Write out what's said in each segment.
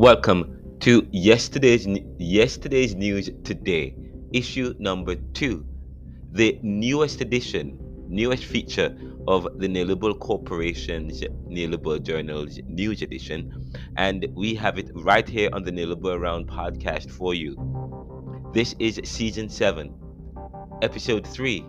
Welcome to yesterday's news today, issue number 2, the newest feature of the NeoLiberal Corporation's NeoLiberal Journals news edition, and we have it right here on the NeoLiberal Round podcast for you. This is season 7, episode 3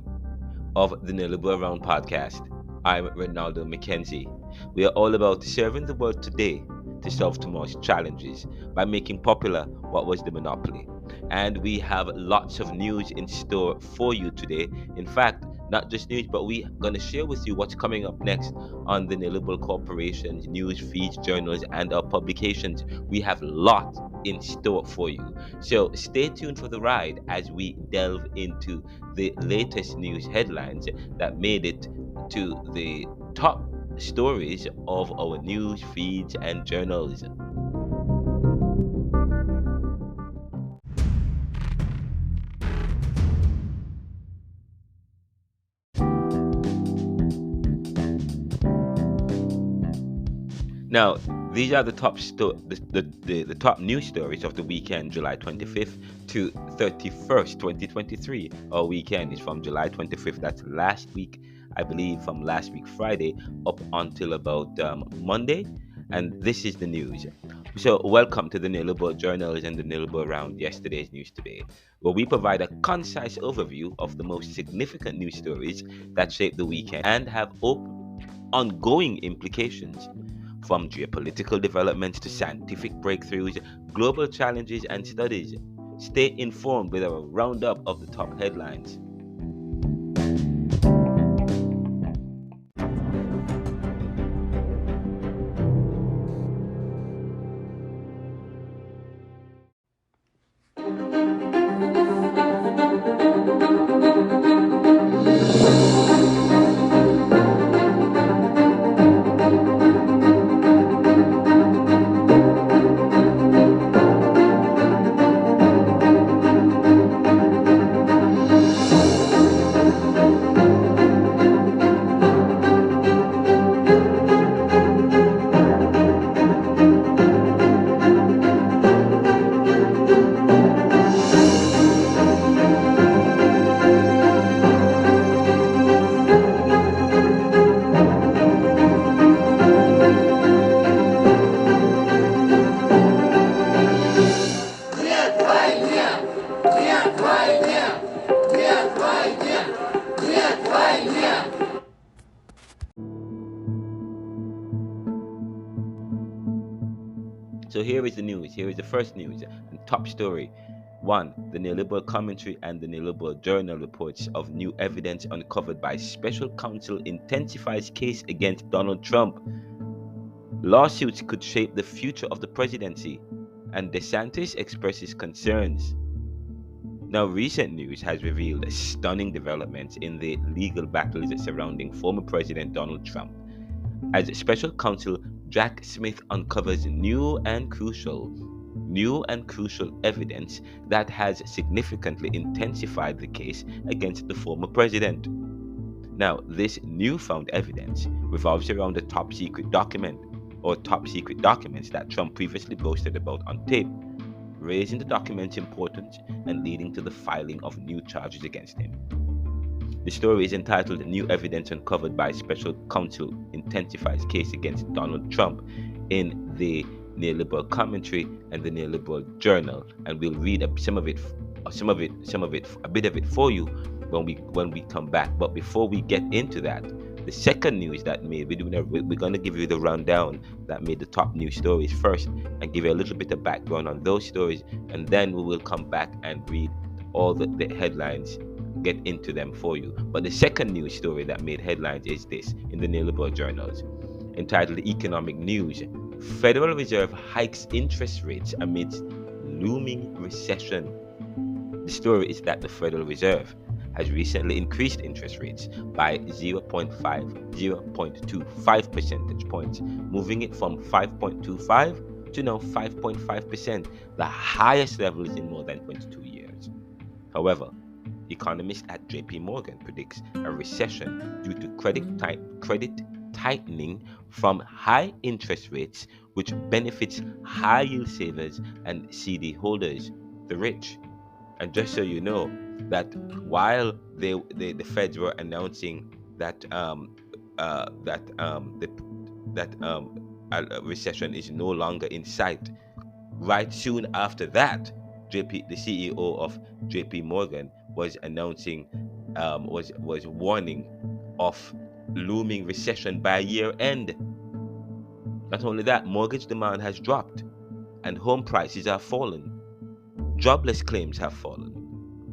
of the NeoLiberal Round podcast. I'm Ronaldo McKenzie. We are all about serving the world today to solve tomorrow's challenges by making popular what was the monopoly. And we have lots of news in store for you today. In fact, not just news, but we're going to share with you what's coming up next on the NeoLiberal Corporation's news feeds, journals, and our publications. We have a lot in store for you. So stay tuned for the ride as we delve into the latest news headlines that made it to the top stories of our news feeds and journals. Now, these are the the top news stories of the weekend, July 25th to 31st, 2023. Our weekend is from July 25th, that's last week, I believe, from last week Friday up until about Monday. And this is the news. So, welcome to the NeoLiberal Journals and the NeoLiberal Round, yesterday's news today, where we provide a concise overview of the most significant news stories that shaped the weekend and have ongoing implications, from geopolitical developments to scientific breakthroughs, global challenges, and studies. Stay informed with our roundup of the top headlines. So here is the news. Here is the first news and top story. 1. The neoliberal commentary and the neoliberal journal reports of new evidence uncovered by special counsel intensifies case against Donald Trump. Lawsuits could shape the future of the presidency, and DeSantis expresses concerns. Now, recent news has revealed stunning developments in the legal battles surrounding former President Donald Trump, as special counsel Jack Smith uncovers new and crucial evidence that has significantly intensified the case against the former president. Now, this newfound evidence revolves around a top secret document or top secret documents that Trump previously boasted about on tape, raising the document's importance and leading to the filing of new charges against him. The story is entitled New Evidence Uncovered by Special Counsel Intensifies Case Against Donald Trump in the Neoliberal Commentary and the Neoliberal Journal, and we'll read a bit of it for you when we come back. But before we get into that, the second news that we're going to give you the rundown that made the top news stories first, and give you a little bit of background on those stories, and then we will come back and read all the headlines, get into them for you. But the second news story that made headlines is this in the neoliberal journals, entitled Economic News. Federal Reserve hikes interest rates amidst looming recession. The story is that the Federal Reserve has recently increased interest rates by 0.25 percentage points, moving it from 5.25 to now 5.5%, the highest levels in more than 22 years. However, economist at JP Morgan predicts a recession due to credit tightening from high interest rates, which benefits high yield savers and CD holders, the rich. And just so you know, that while the feds were announcing that that a recession is no longer in sight, right soon after that, the CEO of JP Morgan was announcing, was warning of looming recession by year end. Not only that, mortgage demand has dropped and home prices have fallen. Jobless claims have fallen,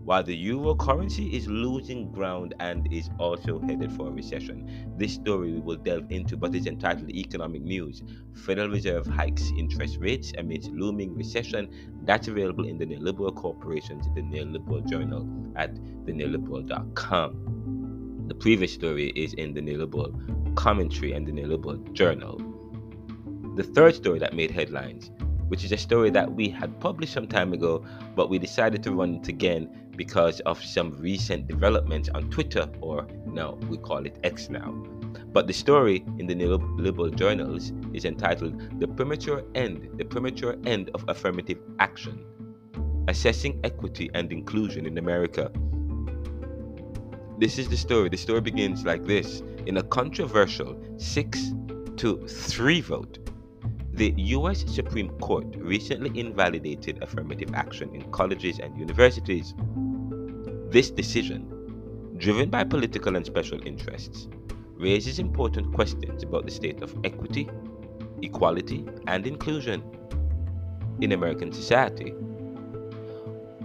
while the euro currency is losing ground and is also headed for a recession. This story we will delve into, but it's entitled Economic News. Federal Reserve hikes interest rates amidst looming recession. That's available in the Neoliberal Corporation's The Neoliberal Journal at theneoliberal.com. The previous story is in the Neoliberal Commentary and the Neoliberal Journal. The third story that made headlines, which is a story that we had published some time ago, but we decided to run it again because of some recent developments on Twitter, or now we call it X now. But the story in the Neoliberal Journals is entitled The Premature End of Affirmative Action, Assessing Equity and Inclusion in America. This is the story. The story begins like this. In a controversial 6-3 vote, the U.S. Supreme Court recently invalidated affirmative action in colleges and universities. This decision, driven by political and special interests, raises important questions about the state of equity, equality, and inclusion in American society.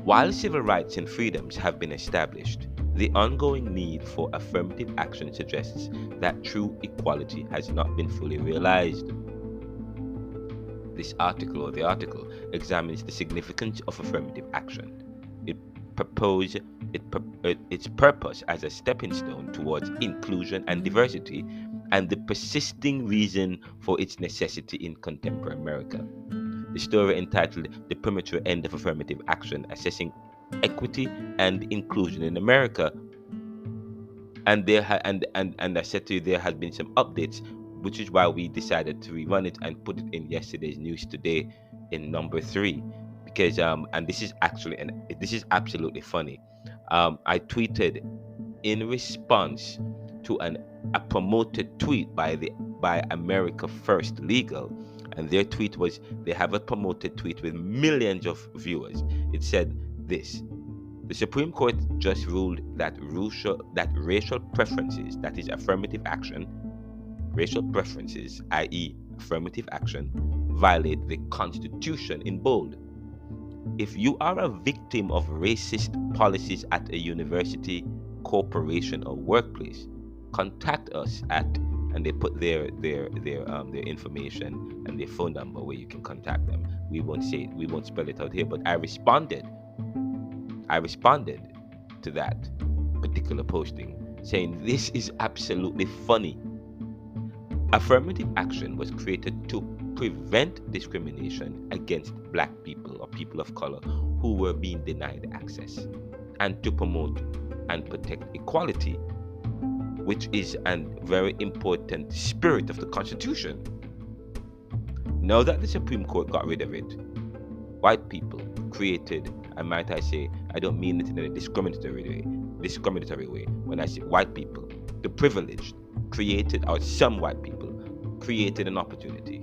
While civil rights and freedoms have been established, the ongoing need for affirmative action suggests that true equality has not been fully realized. The article examines the significance of affirmative action, its purpose as a stepping stone towards inclusion and diversity, and the persisting reason for its necessity in contemporary America. The story, entitled The Premature End of Affirmative Action, Assessing Equity and Inclusion in America. And I said to you, there has been some updates, which is why we decided to rerun it and put it in yesterday's news today in number 3, because and this is absolutely funny. I tweeted in response to a promoted tweet by America First Legal, and their tweet was, they have a promoted tweet with millions of viewers. It said this: the Supreme Court just ruled that racial preferences, that is affirmative action, racial preferences, i.e. affirmative action, violate the Constitution, in bold. If you are a victim of racist policies at a university, corporation, or workplace, contact us at, and they put their information and their phone number where you can contact them. We won't spell it out here, but I responded to that particular posting saying, this is absolutely funny. Affirmative action was created to prevent discrimination against Black people or people of color who were being denied access, and to promote and protect equality, which is a very important spirit of the Constitution. Now that the Supreme Court got rid of it, white people created, and might I say, I don't mean it in a discriminatory way. When I say white people, the privileged or some white people created an opportunity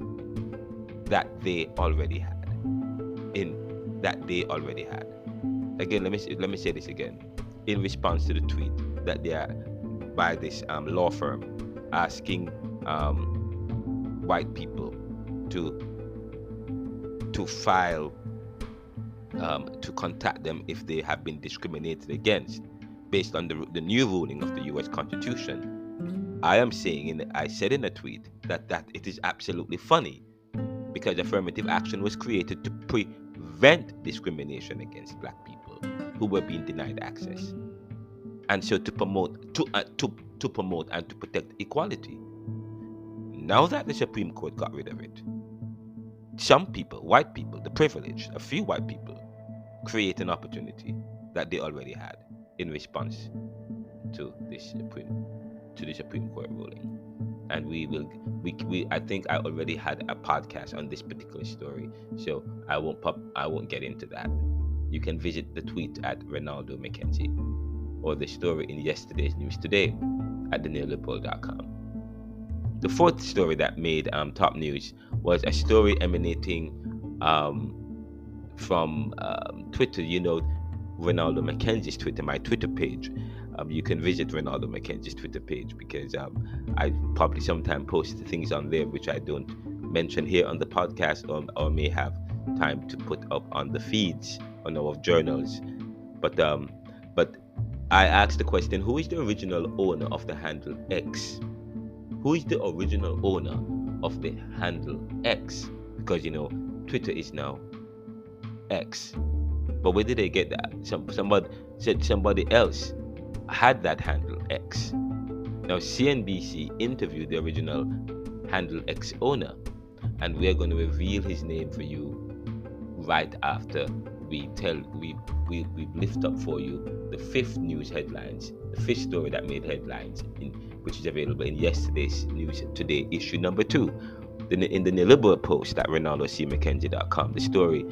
that they already had. Again, let me say this again. In response to the tweet that they are by this law firm asking white people to file, to contact them if they have been discriminated against based on the new ruling of the U.S. Constitution. I am saying, I said in a tweet that it is absolutely funny, because affirmative action was created to prevent discrimination against Black people who were being denied access, and so to promote and to protect equality. Now that the Supreme Court got rid of it, some people, white people, the privileged, a few white people, create an opportunity that they already had in response to the Supreme Court ruling. and we I think I already had a podcast on this particular story, so I won't get into that. You can visit the tweet at Ronaldo McKenzie or the story in yesterday's news today at theneoliberal.com. The fourth story that made top news was a story emanating um, from Twitter. You know, Ronaldo McKenzie's Twitter, my Twitter page. You can visit Ronaldo McKenzie's Twitter page because I probably sometimes post things on there which I don't mention here on the podcast, or may have time to put up on the feeds on our journals. But but I asked the question: who is the original owner of the handle X? Who is the original owner of the handle X? Because Twitter is now X. But where did they get that? Somebody said somebody else had that handle X. Now CNBC interviewed the original handle X owner, and we're going to reveal his name for you right after we lift up for you the fifth news headlines, the fifth story that made headlines, which is available in yesterday's News Today issue number 2. In the NeoLiberal post at ronaldocmckenzie.com, the story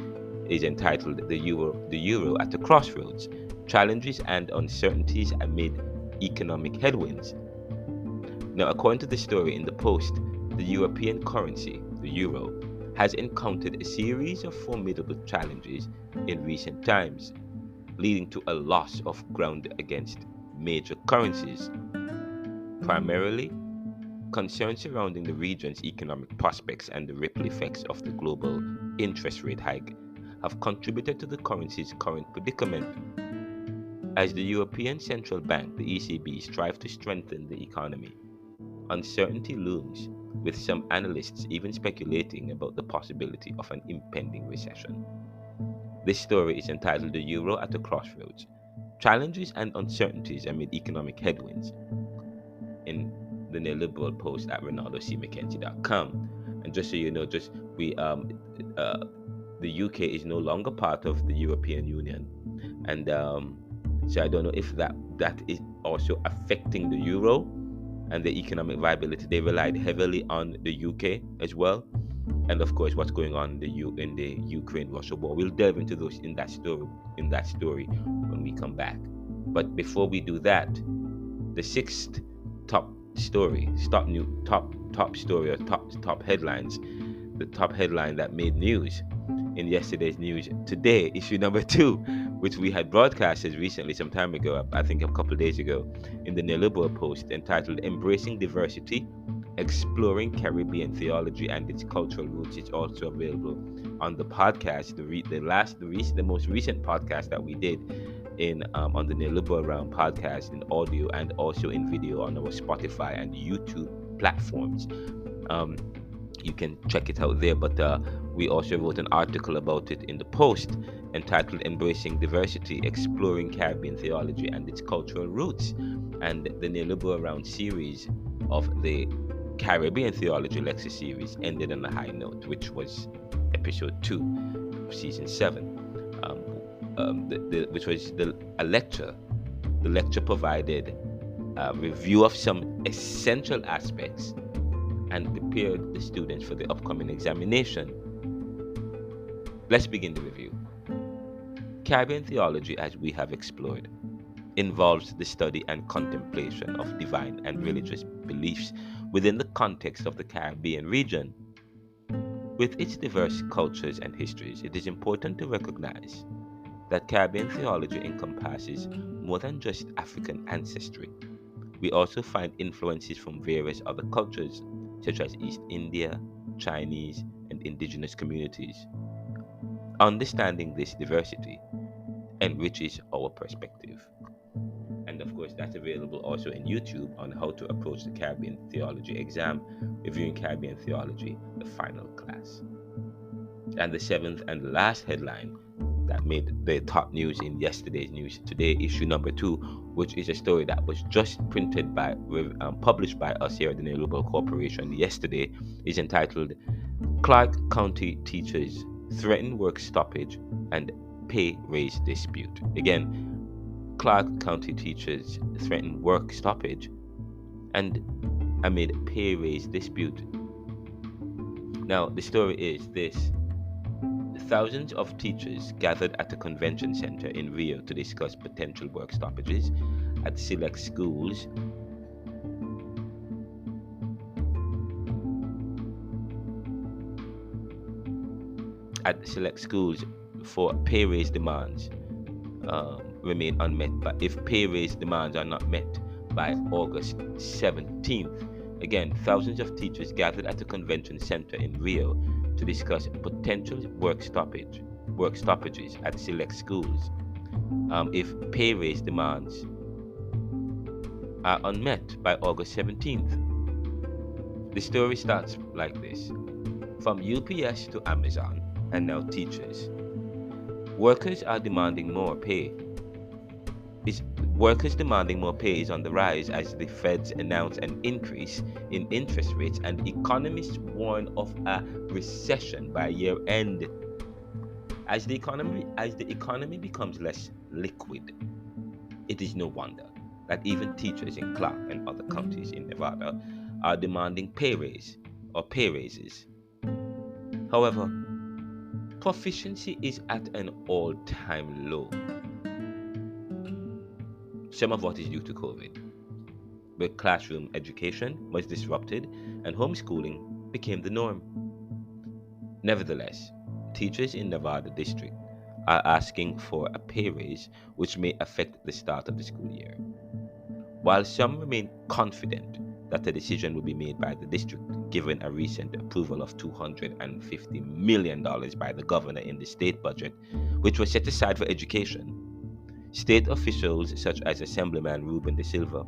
is entitled "The Euro at the Crossroads: Challenges and Uncertainties Amid Economic Headwinds." Now, according to the story in the post, the European currency, the euro, has encountered a series of formidable challenges in recent times, leading to a loss of ground against major currencies. Primarily, concerns surrounding the region's economic prospects and the ripple effects of the global interest rate hike have contributed to the currency's current predicament. As the European Central Bank, the ECB, strives to strengthen the economy, uncertainty looms, with some analysts even speculating about the possibility of an impending recession. This story is entitled "The Euro at the Crossroads: Challenges and Uncertainties Amid Economic Headwinds" in the NeoLiberal post at ronaldocmckenzie.com. And just so you know, the UK is no longer part of the European Union, and so I don't know if that is also affecting the euro and the economic viability. They relied heavily on the UK as well, and of course what's going on in the Ukraine-Russia war. We'll delve into those in that story when we come back. But before we do that, the sixth top headlines, the top headline that made news in yesterday's News Today issue number 2, which we had broadcasted recently, some time ago, I think a couple of days ago, in the NeoLiberal post entitled "Embracing Diversity: Exploring Caribbean Theology and Its Cultural Roots." It's also available on the podcast, the most recent podcast that we did on the NeoLiberal Round podcast, in audio and also in video on our Spotify and YouTube platforms. You can check it out there, but we also wrote an article about it in the post entitled "Embracing Diversity: Exploring Caribbean Theology and Its Cultural Roots." And the NeoLiberal Round series of the Caribbean Theology lecture series ended on a high note, which was episode 2 of season 7, which was a lecture. The lecture provided a review of some essential aspects and prepared the students for the upcoming examination. Let's begin the review. Caribbean theology, as we have explored, involves the study and contemplation of divine and religious beliefs within the context of the Caribbean region. With its diverse cultures and histories, it is important to recognize that Caribbean theology encompasses more than just African ancestry. We also find influences from various other cultures, such as East India, Chinese, and indigenous communities. Understanding this diversity enriches our perspective. And of course, that's available also in YouTube on how to approach the Caribbean Theology exam, reviewing Caribbean Theology, the final class. And the seventh and last headline that made the top news in yesterday's News Today issue number 2, which is a story that was just published by us here at the NeoLiberal Corporation yesterday, is entitled "Clark County Teachers Threaten Work Stoppage and Pay Raise Dispute." Again, Clark County teachers threaten work stoppage and amid pay raise dispute. Now, the story is this. Thousands of teachers gathered at a convention center in Rio to discuss potential work stoppages at select schools for pay raise demands remain unmet, but if pay raise demands are not met by August 17th. Again, thousands of teachers gathered at the convention center in Rio to discuss potential work stoppages at select schools if pay raise demands are unmet by August 17th. The story starts like this. From UPS to Amazon and now teachers, workers demanding more pay is on the rise as the Feds announce an increase in interest rates and economists warn of a recession by year end. As the economy becomes less liquid, it is no wonder that even teachers in Clark and other counties in Nevada are demanding pay raises. However, proficiency is at an all-time low. Some of what is due to COVID, where classroom education was disrupted and homeschooling became the norm. Nevertheless, teachers in Nevada district are asking for a pay raise which may affect the start of the school year. While some remain confident that a decision will be made by the district, given a recent approval of $250 million by the governor in the state budget, which was set aside for education, state officials such as Assemblyman Ruben De Silva,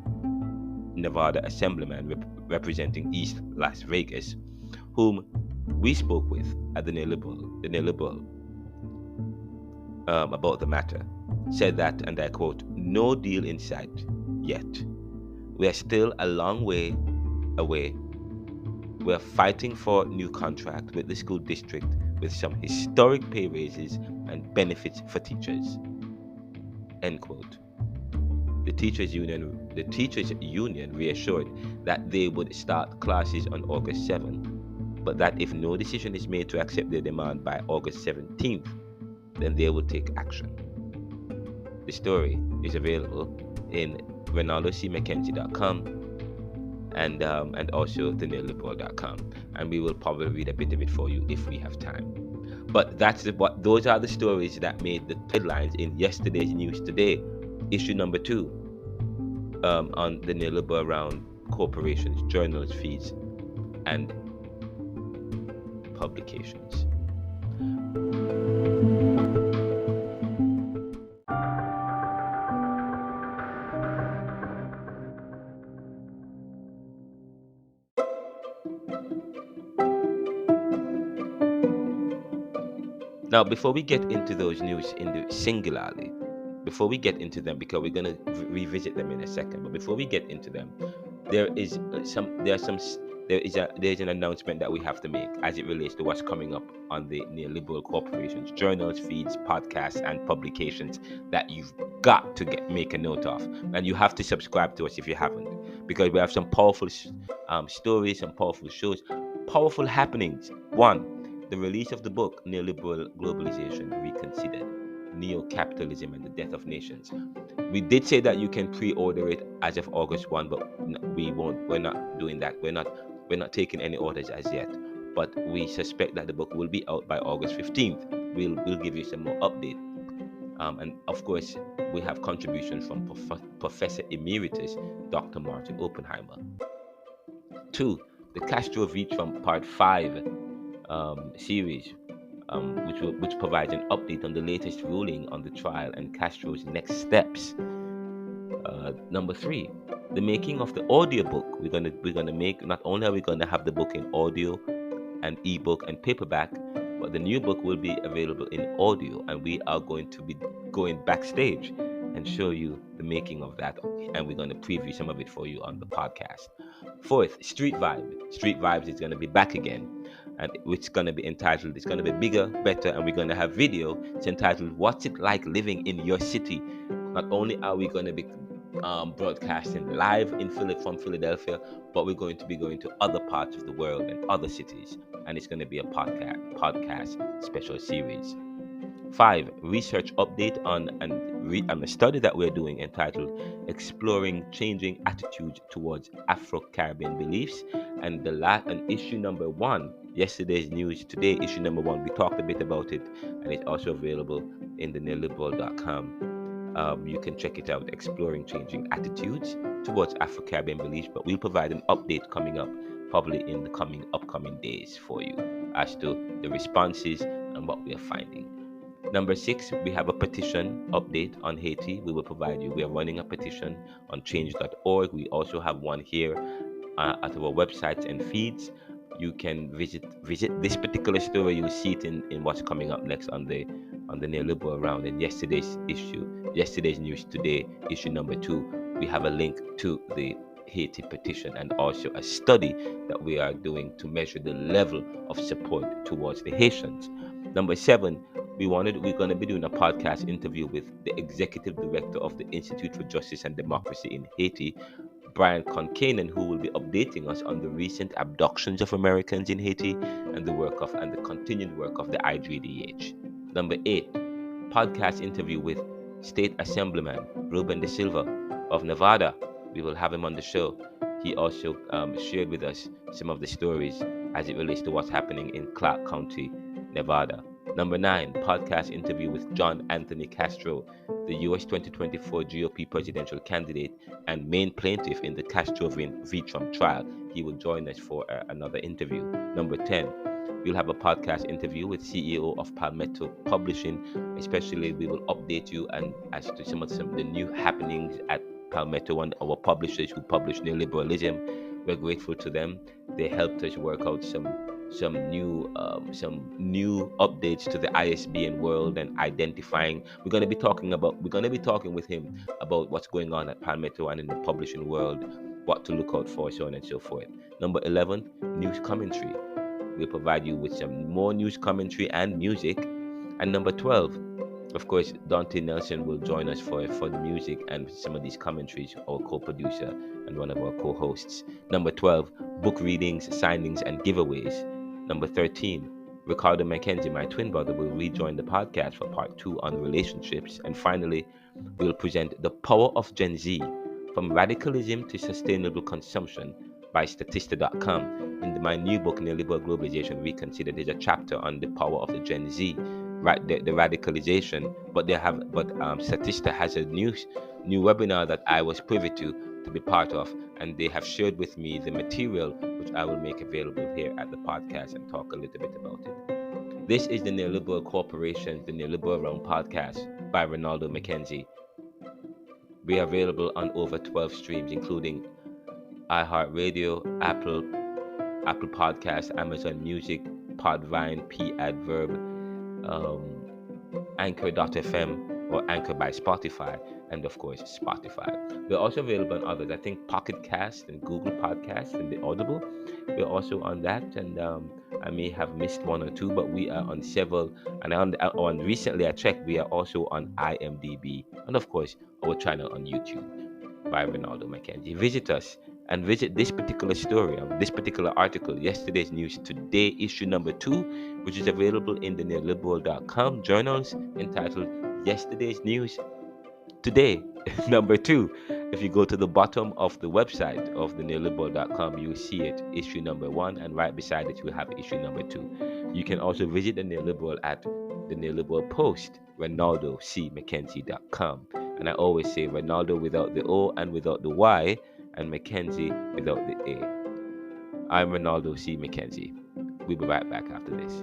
Nevada Assemblyman representing East Las Vegas, whom we spoke with at the NeoLiberal about the matter, said that, and I quote, "No deal in sight yet. We are still a long way away. We are fighting for new contract with the school district with some historic pay raises and benefits for teachers." End quote. The teachers union reassured that they would start classes on August 7th, but that if no decision is made to accept their demand by August 17th, then they will take action. The story is available in RonaldoCMcKenzie.com and also the NeoLiberal.com, and we will probably read a bit of it for you if we have time. But those are the stories that made the headlines in yesterday's News Today, issue number 2, on the NeoLiberal around corporations, journals, feeds, and publications. Now, before we get into those news in the singularly, before we get into them, because we're going to revisit them in a second, but before we get into them, there's an announcement that we have to make as it relates to what's coming up on the NeoLiberal Corporation's journals, feeds, podcasts, and publications that you've got to make a note of, and you have to subscribe to us if you haven't, because we have some powerful stories, some powerful shows, powerful happenings. One, the release of the book Neoliberal Globalization Reconsidered, Neo-Capitalism and the Death of Nations. We did say that you can pre-order it as of August 1, but we're not doing that. We're not taking any orders as yet, but we suspect that the book will be out by August 15th. We'll give you some more update. And of course, we have contributions from Professor Emeritus Dr. Martin Oppenheimer. 2, the Castro Reach from Part 5 series, which provides an update on the latest ruling on the trial and Castro's next steps. Number 3, the making of the audiobook. We're gonna make. Not only are we gonna have the book in audio and ebook and paperback, but the new book will be available in audio, and we are going to be going backstage and show you the making of that, and we're going to preview some of it for you on the podcast. 4th, Street Vibes is going to be back again, and it's going to be entitled, it's going to be bigger, better, and we're going to have video. It's entitled, "What's It Like Living in Your City?" Not only are we going to be broadcasting live from Philadelphia, but we're going to be going to other parts of the world and other cities, and it's going to be a podcast special series. Five, research update on a study that we're doing entitled Exploring Changing Attitudes Towards Afro-Caribbean Beliefs. And and issue number one, yesterday's news today, issue number one, we talked a bit about it, and it's also available in the neoliberal.com. You can check it out, Exploring Changing Attitudes Towards Afro-Caribbean Beliefs, but we'll provide an update coming up probably in the upcoming days for you as to the responses and what we are finding. Number six, we have a petition update on Haiti. We will provide you. We are running a petition on change.org. We also have one here at our websites and feeds. You can visit this particular story. You'll see it in what's coming up next on the neoliberal round. And yesterday's news today, issue number 2, we have a link to the Haiti petition and also a study that we are doing to measure the level of support towards the Haitians. Number 7, we're going to be doing a podcast interview with the executive director of the Institute for Justice and Democracy in Haiti, Brian Concanen, who will be updating us on the recent abductions of Americans in Haiti and the continued work of the IGDH. Number 8, podcast interview with State Assemblyman Ruben De Silva of Nevada. We will have him on the show. He also shared with us some of the stories as it relates to what's happening in Clark County, Nevada. Number 9, podcast interview with John Anthony Castro, the U.S. 2024 GOP presidential candidate and main plaintiff in the Castro v. Trump trial. He will join us for another interview. Number 10, we'll have a podcast interview with CEO of Palmetto Publishing. Especially, we will update you and as to some of the new happenings at Palmetto and our publishers who publish neoliberalism. We're grateful to them. They helped us work out some new updates to the ISBN world and identifying. We're going to be talking with him about what's going on at Palmetto and in the publishing world, what to look out for, so on and so forth. Number 11, news commentary. We'll provide you with some more news commentary and music. And number 12, of course, Dante Nelson will join us for the music and some of these commentaries, our co-producer and one of our co-hosts. Number 12, book readings, signings, and giveaways. Number 13, Ricardo McKenzie, my twin brother, will rejoin the podcast for part 2 on relationships. And finally, we'll present The Power of Gen Z, From Radicalism to Sustainable Consumption by Statista.com. In my new book, Neoliberal Globalization Reconsidered, there's a chapter on the power of the Gen Z, right? The radicalization. But Statista has a new webinar that I was privy to be part of, and they have shared with me the material which I will make available here at the podcast and talk a little bit about it. This is the Neoliberal Corporation, the Neoliberal Round podcast by Ronaldo McKenzie. We are available on over 12 streams, including iHeartRadio, Apple Podcasts, Amazon Music, Podvine, P-Adverb, Anchor.fm or Anchor by Spotify, and of course Spotify. We're also available on others. I think Pocket Cast and Google Podcasts and the Audible. We're also on that, and I may have missed one or two, but we are on several. And recently I checked, we are also on IMDb, and of course our channel on YouTube by Ronaldo McKenzie. Visit us and visit this particular story, this particular article, yesterday's news today, issue number 2, which is available in the neoliberal.com journals, entitled Yesterday's News Today, number 2. If you go to the bottom of the website of the neoliberal.com, you will see it, issue number 1, and right beside it you will have issue number 2. You can also visit the Neoliberal at the Neoliberal Post, RonaldoCMcKenzie.com. And I always say Ronaldo without the O and without the Y, and McKenzie without the A. I'm Ronaldo C. McKenzie. We'll be right back after this.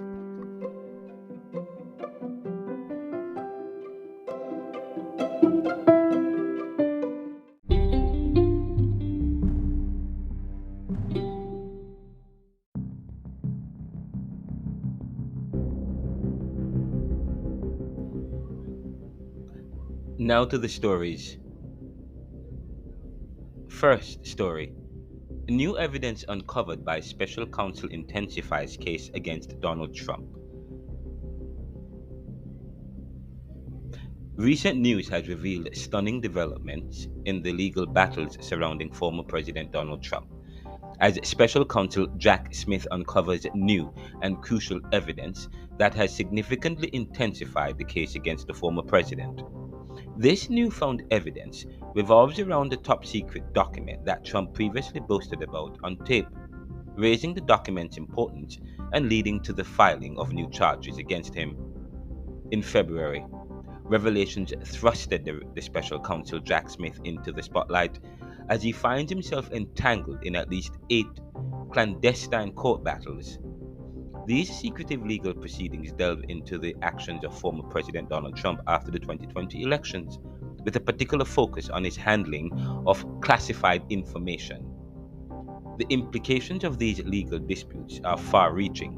Now to the stories. First story. New evidence uncovered by special counsel intensifies case against Donald Trump. Recent news has revealed stunning developments in the legal battles surrounding former President Donald Trump, as special counsel Jack Smith uncovers new and crucial evidence that has significantly intensified the case against the former president. This newfound evidence revolves around the top secret document that Trump previously boasted about on tape, raising the document's importance and leading to the filing of new charges against him. In February, revelations thrusted the special counsel Jack Smith into the spotlight as he finds himself entangled in at least 8 clandestine court battles. These secretive legal proceedings delve into the actions of former President Donald Trump after the 2020 elections, with a particular focus on his handling of classified information. The implications of these legal disputes are far reaching,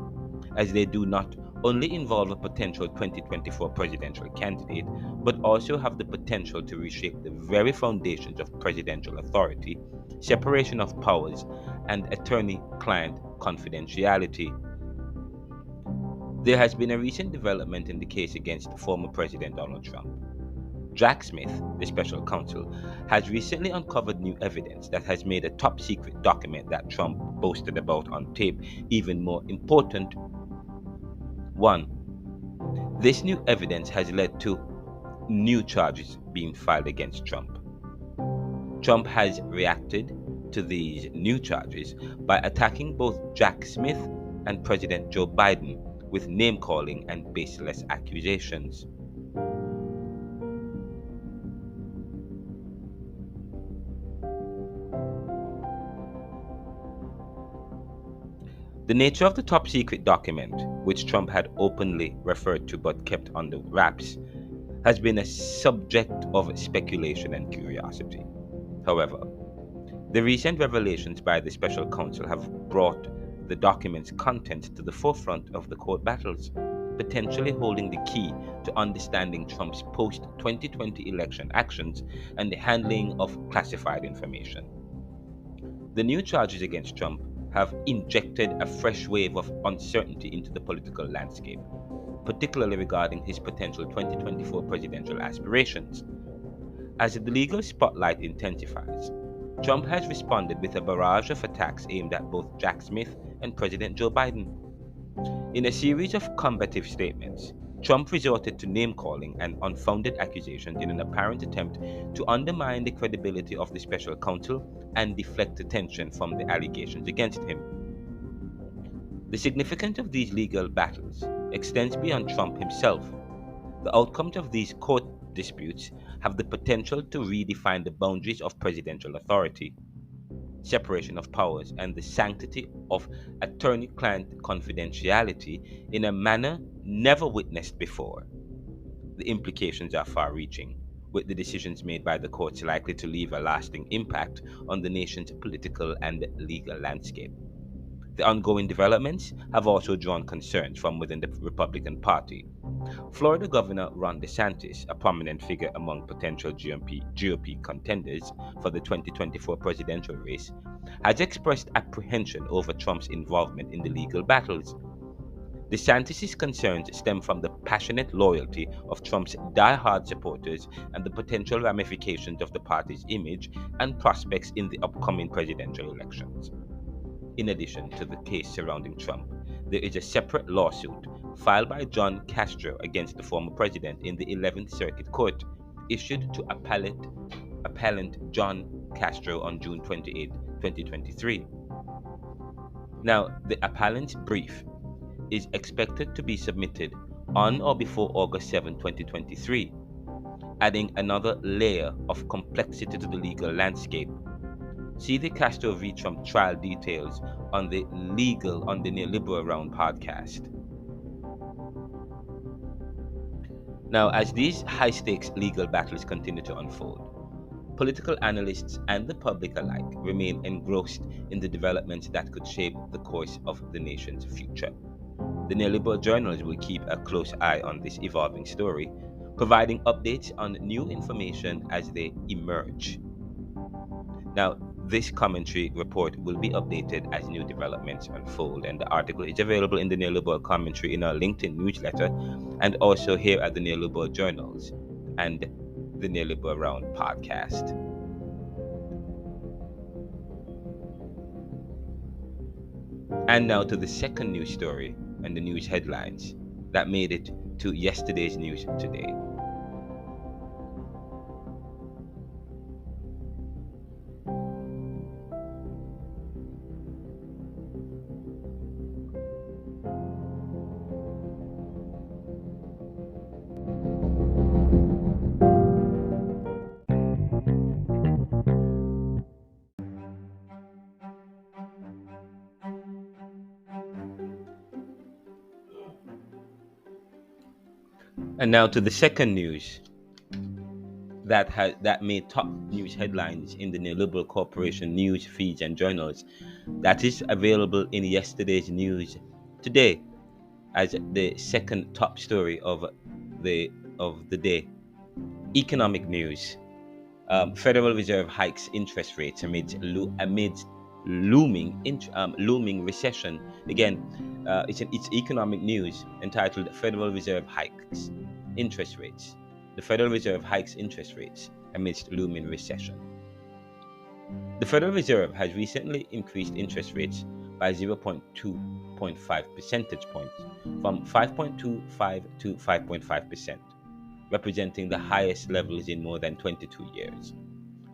as they do not only involve a potential 2024 presidential candidate, but also have the potential to reshape the very foundations of presidential authority, separation of powers, and attorney client confidentiality. There has been a recent development in the case against former President Donald Trump. Jack Smith, the special counsel, has recently uncovered new evidence that has made a top secret document that Trump boasted about on tape even more important. 1. This new evidence has led to new charges being filed against Trump. Trump has reacted to these new charges by attacking both Jack Smith and President Joe Biden with name calling and baseless accusations. The nature of the top secret document, which Trump had openly referred to but kept under wraps, has been a subject of speculation and curiosity. However, the recent revelations by the special counsel have brought the document's content to the forefront of the court battles, potentially holding the key to understanding Trump's post 2020 election actions and the handling of classified information. The new charges against Trump have injected a fresh wave of uncertainty into the political landscape, particularly regarding his potential 2024 presidential aspirations. As the legal spotlight intensifies, Trump has responded with a barrage of attacks aimed at both Jack Smith and President Joe Biden. In a series of combative statements, Trump resorted to name calling and unfounded accusations in an apparent attempt to undermine the credibility of the special counsel and deflect attention from the allegations against him. The significance of these legal battles extends beyond Trump himself. The outcomes of these court disputes have the potential to redefine the boundaries of presidential authority, separation of powers, and the sanctity of attorney client confidentiality in a manner never witnessed before. The implications are far reaching, with the decisions made by the courts likely to leave a lasting impact on the nation's political and legal landscape. The ongoing developments have also drawn concerns from within the Republican Party. Florida Governor Ron DeSantis, a prominent figure among potential GOP contenders for the 2024 presidential race, has expressed apprehension over Trump's involvement in the legal battles. DeSantis' concerns stem from the passionate loyalty of Trump's die-hard supporters and the potential ramifications of the party's image and prospects in the upcoming presidential elections. In addition to the case surrounding Trump, there is a separate lawsuit filed by John Castro against the former president in the 11th Circuit Court, issued to appellant John Castro on June 28, 2023. Now, the appellant's brief is expected to be submitted on or before August 7, 2023, adding another layer of complexity to the legal landscape. See the Castro v. Trump trial details on the NeoLiberal Round podcast. Now, as these high stakes legal battles continue to unfold, political analysts and the public alike remain engrossed in the developments that could shape the course of the nation's future. The NeoLiberal Journals will keep a close eye on this evolving story, providing updates on new information as they emerge. Now, this commentary report will be updated as new developments unfold, and the article is available in the NeoLiberal commentary in our LinkedIn newsletter and also here at the NeoLiberal Journals. and the Neoliberal Round podcast. And now to the second news story and the news headlines that made it to yesterday's news today. And now to the second news that made top news headlines in the Neoliberal Corporation news feeds and journals. That is available in yesterday's news today as the second top story of the day. Economic news. Federal Reserve hikes interest rates amidst looming recession. Again, it's economic news entitled "Federal Reserve hikes interest rates." The Federal Reserve hikes interest rates amidst looming recession. The Federal Reserve has recently increased interest rates by 0.2.5 percentage points, from 5.25 to 5.5%, representing the highest levels in more than 22 years.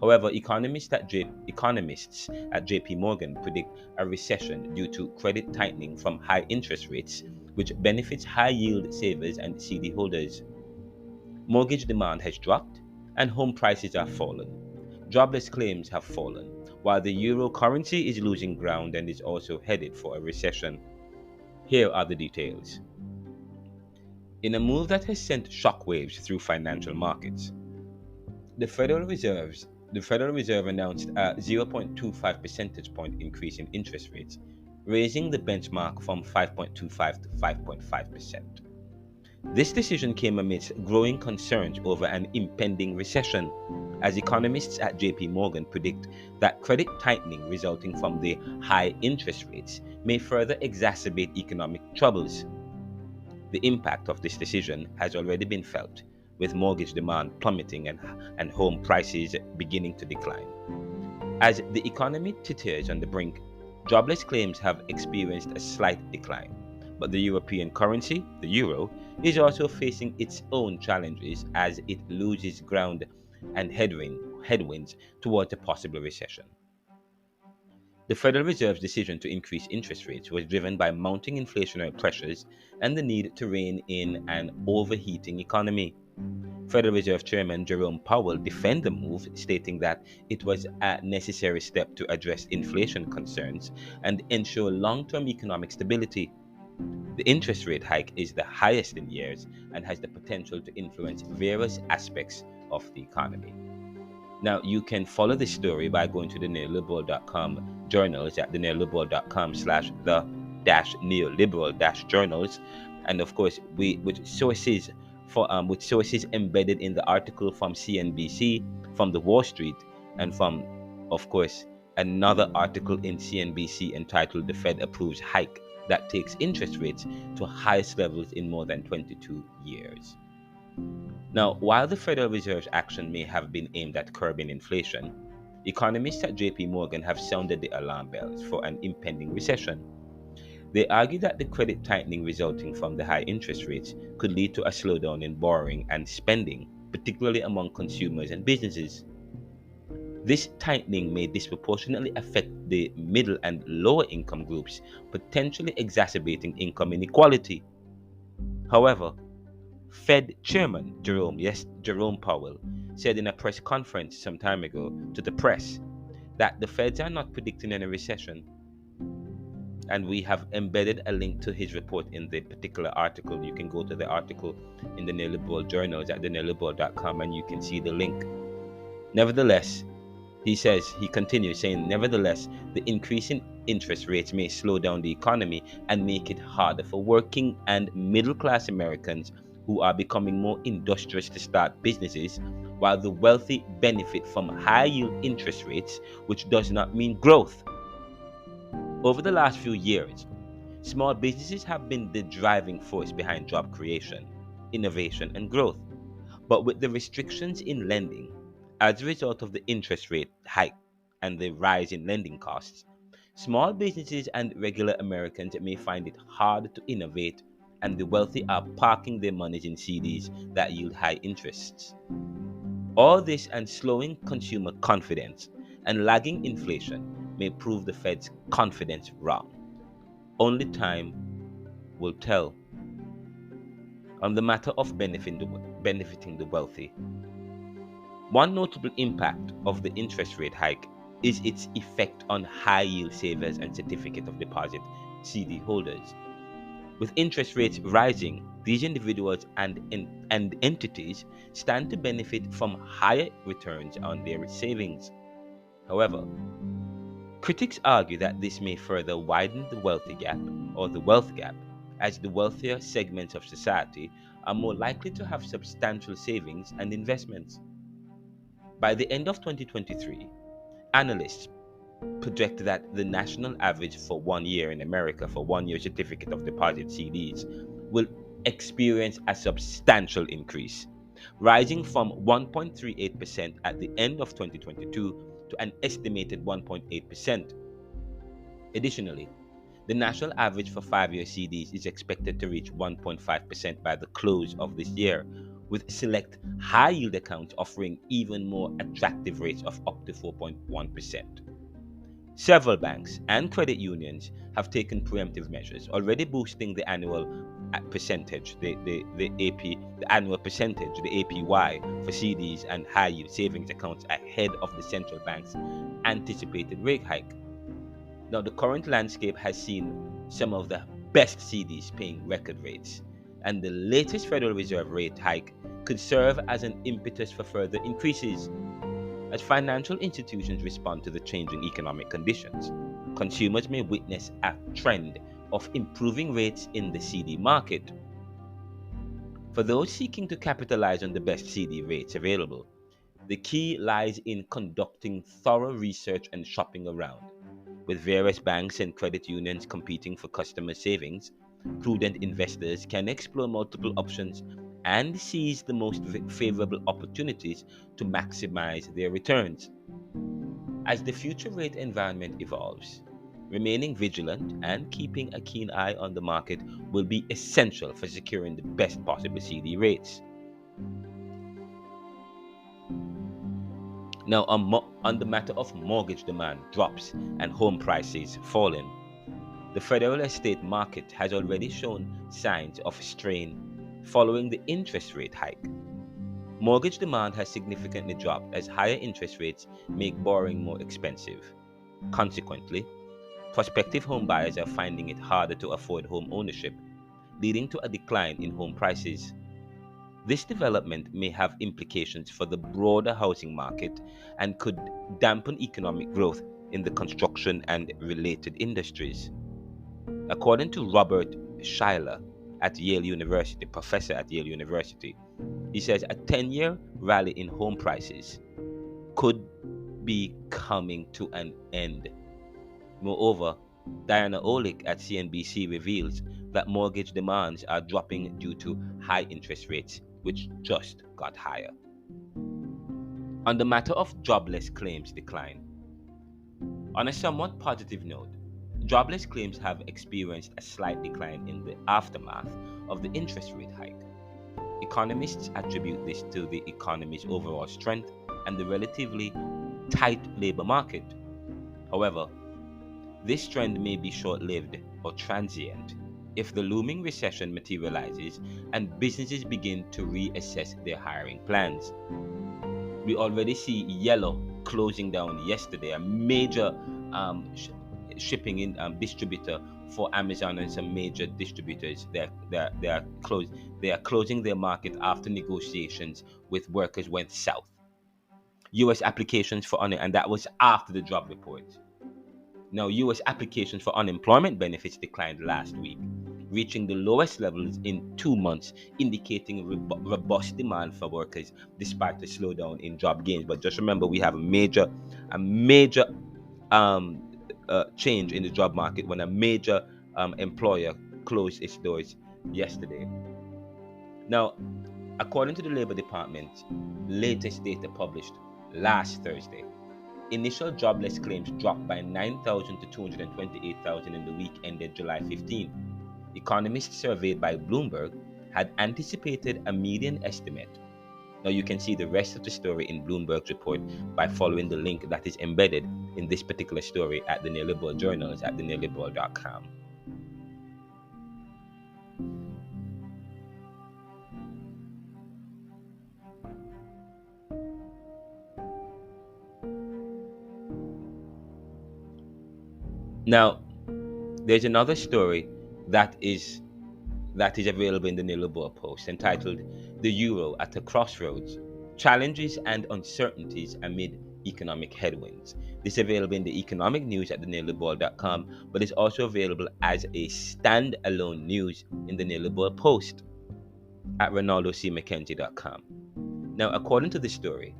However, economists at JP Morgan predict a recession due to credit tightening from high interest rates, which benefits high-yield savers and CD holders. Mortgage demand has dropped, and home prices have fallen. Jobless claims have fallen, while the euro currency is losing ground and is also headed for a recession. Here are the details. In a move that has sent shockwaves through financial markets, the Federal Reserve announced a 0.25 percentage point increase in interest rates, raising the benchmark from 5.25 to 5.5%. This decision came amidst growing concerns over an impending recession, as economists at JP Morgan predict that credit tightening resulting from the high interest rates may further exacerbate economic troubles. The impact of this decision has already been felt, with mortgage demand plummeting and home prices beginning to decline. As the economy teeters on the brink, jobless claims have experienced a slight decline, but the European currency, the euro, is also facing its own challenges as it loses ground and headwinds towards a possible recession. The Federal Reserve's decision to increase interest rates was driven by mounting inflationary pressures and the need to rein in an overheating economy. Federal Reserve Chairman Jerome Powell defended the move, stating that it was a necessary step to address inflation concerns and ensure long-term economic stability. The interest rate hike is the highest in years and has the potential to influence various aspects of the economy. Now, you can follow this story by going to the neoliberal.com journals at the neoliberal.com/the-neoliberal-journals, and of course, with sources embedded in the article from CNBC, from the Wall Street, and from, of course, another article in CNBC entitled "The Fed Approves Hike That Takes Interest Rates to Highest Levels in More Than 22 Years." Now, while the Federal Reserve's action may have been aimed at curbing inflation, economists at JP Morgan have sounded the alarm bells for an impending recession. They argue that the credit tightening resulting from the high interest rates could lead to a slowdown in borrowing and spending, particularly among consumers and businesses. This tightening may disproportionately affect the middle and lower income groups, potentially exacerbating income inequality. However, Fed Chairman Jerome Powell said in a press conference some time ago to the press that the Feds are not predicting any recession. And we have embedded a link to his report in the particular article. You can go to the article in the Neoliberal Journals at theneoliberal.com and you can see the link. Nevertheless, he continues saying, nevertheless, the increase in interest rates may slow down the economy and make it harder for working and middle-class Americans who are becoming more industrious to start businesses, while the wealthy benefit from high-yield interest rates, which does not mean growth. Over the last few years, small businesses have been the driving force behind job creation, innovation, and growth. But with the restrictions in lending as a result of the interest rate hike and the rise in lending costs, small businesses and regular Americans may find it hard to innovate, and the wealthy are parking their monies in CDs that yield high interests. All this and slowing consumer confidence and lagging inflation may prove the Fed's confidence wrong. Only time will tell. On the matter of benefiting the wealthy, one notable impact of the interest rate hike is its effect on high yield savers and certificate of deposit CD holders. With interest rates rising, these individuals and entities stand to benefit from higher returns on their savings. However, critics argue that this may further widen the wealthy gap or the wealth gap, as the wealthier segments of society are more likely to have substantial savings and investments. By the end of 2023, analysts project that the national average for 1 year in America for 1 year certificate of deposit CDs will experience a substantial increase, rising from 1.38% at the end of 2022 to an estimated 1.8%. Additionally, the national average for 5 year CDs is expected to reach 1.5% by the close of this year, with select high yield accounts offering even more attractive rates of up to 4.1%. Several banks and credit unions have taken preemptive measures, already boosting the annual percentage, the AP, the annual percentage, the APY for CDs and high yield savings accounts ahead of the central bank's anticipated rate hike. Now, the current landscape has seen some of the best CDs paying record rates, and the latest Federal Reserve rate hike could serve as an impetus for further increases. As financial institutions respond to the changing economic conditions, consumers may witness a trend of improving rates in the CD market. For those seeking to capitalize on the best CD rates available, the key lies in conducting thorough research and shopping around. With various banks and credit unions competing for customer savings, prudent investors can explore multiple options and seize the most favorable opportunities to maximize their returns. As the future rate environment evolves, remaining vigilant and keeping a keen eye on the market will be essential for securing the best possible CD rates. Now, on the matter of mortgage demand drops and home prices falling, the federal estate market has already shown signs of strain following the interest rate hike. Mortgage demand has significantly dropped as higher interest rates make borrowing more expensive. Consequently, prospective home buyers are finding it harder to afford home ownership, leading to a decline in home prices. This development may have implications for the broader housing market and could dampen economic growth in the construction and related industries. According to Robert Schuyler at Yale University, professor at Yale University, he says a 10-year rally in home prices could be coming to an end. Moreover, Diana Olick at CNBC reveals that mortgage demands are dropping due to high interest rates, which just got higher. On the matter of jobless claims decline, on a somewhat positive note, jobless claims have experienced a slight decline in the aftermath of the interest rate hike. Economists attribute this to the economy's overall strength and the relatively tight labor market. However, this trend may be short lived or transient if the looming recession materializes and businesses begin to reassess their hiring plans. We already see Yellow closing down yesterday, a major shipping in distributor for Amazon and some major distributors. They are closing their market after negotiations with workers went south. U.S. applications for and that was after the job report. Now, U.S. applications for unemployment benefits declined last week, reaching the lowest levels in 2 months, indicating robust demand for workers despite the slowdown in job gains. But just remember, we have a major change in the job market when a major employer closed its doors yesterday. Now, According to the Labor Department's latest data published last Thursday, initial jobless claims dropped by 9,000 to 228,000 in the week ended July 15. Economists surveyed by Bloomberg had anticipated a median estimate. Now you can see the rest of the story in Bloomberg's report by following the link that is embedded in this particular story at the NeoLiberal Journals at neoliberal.com. Now, there's another story that is available in the NeoLiberal Post entitled "The Euro at a Crossroads: Challenges and Uncertainties Amid Economic Headwinds." This is available in the economic news at the neoliberal.com, but it's also available as a standalone news in the NeoLiberal Post at ronaldocmckenzie.com. Now, according to the story,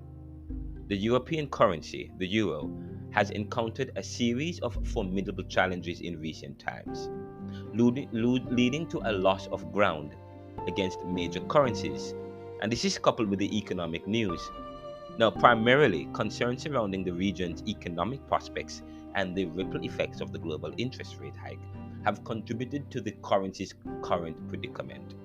the European currency, the euro, has encountered a series of formidable challenges in recent times, leading to a loss of ground against major currencies. And this is coupled with the economic news. Now, primarily, concerns surrounding the region's economic prospects and the ripple effects of the global interest rate hike have contributed to the currency's current predicament.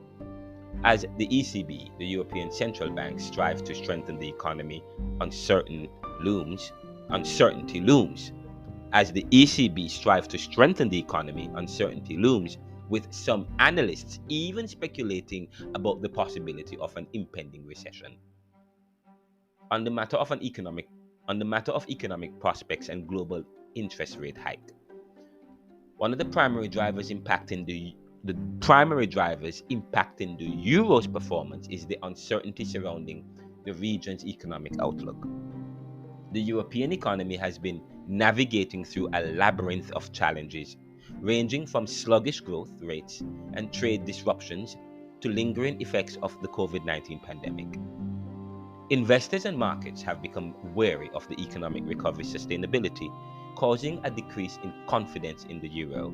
As the ECB, the European Central Bank, strives to strengthen the economy, uncertainty looms. As the ECB strives to strengthen the economy, uncertainty looms, with some analysts even speculating about the possibility of an impending recession. On the matter of economic prospects and global interest rate hike, one of the primary drivers impacting the euro's performance is the uncertainty surrounding the region's economic outlook. The European economy has been navigating through a labyrinth of challenges, ranging from sluggish growth rates and trade disruptions to lingering effects of the COVID-19 pandemic. Investors and markets have become wary of the economic recovery's sustainability, causing a decrease in confidence in the euro.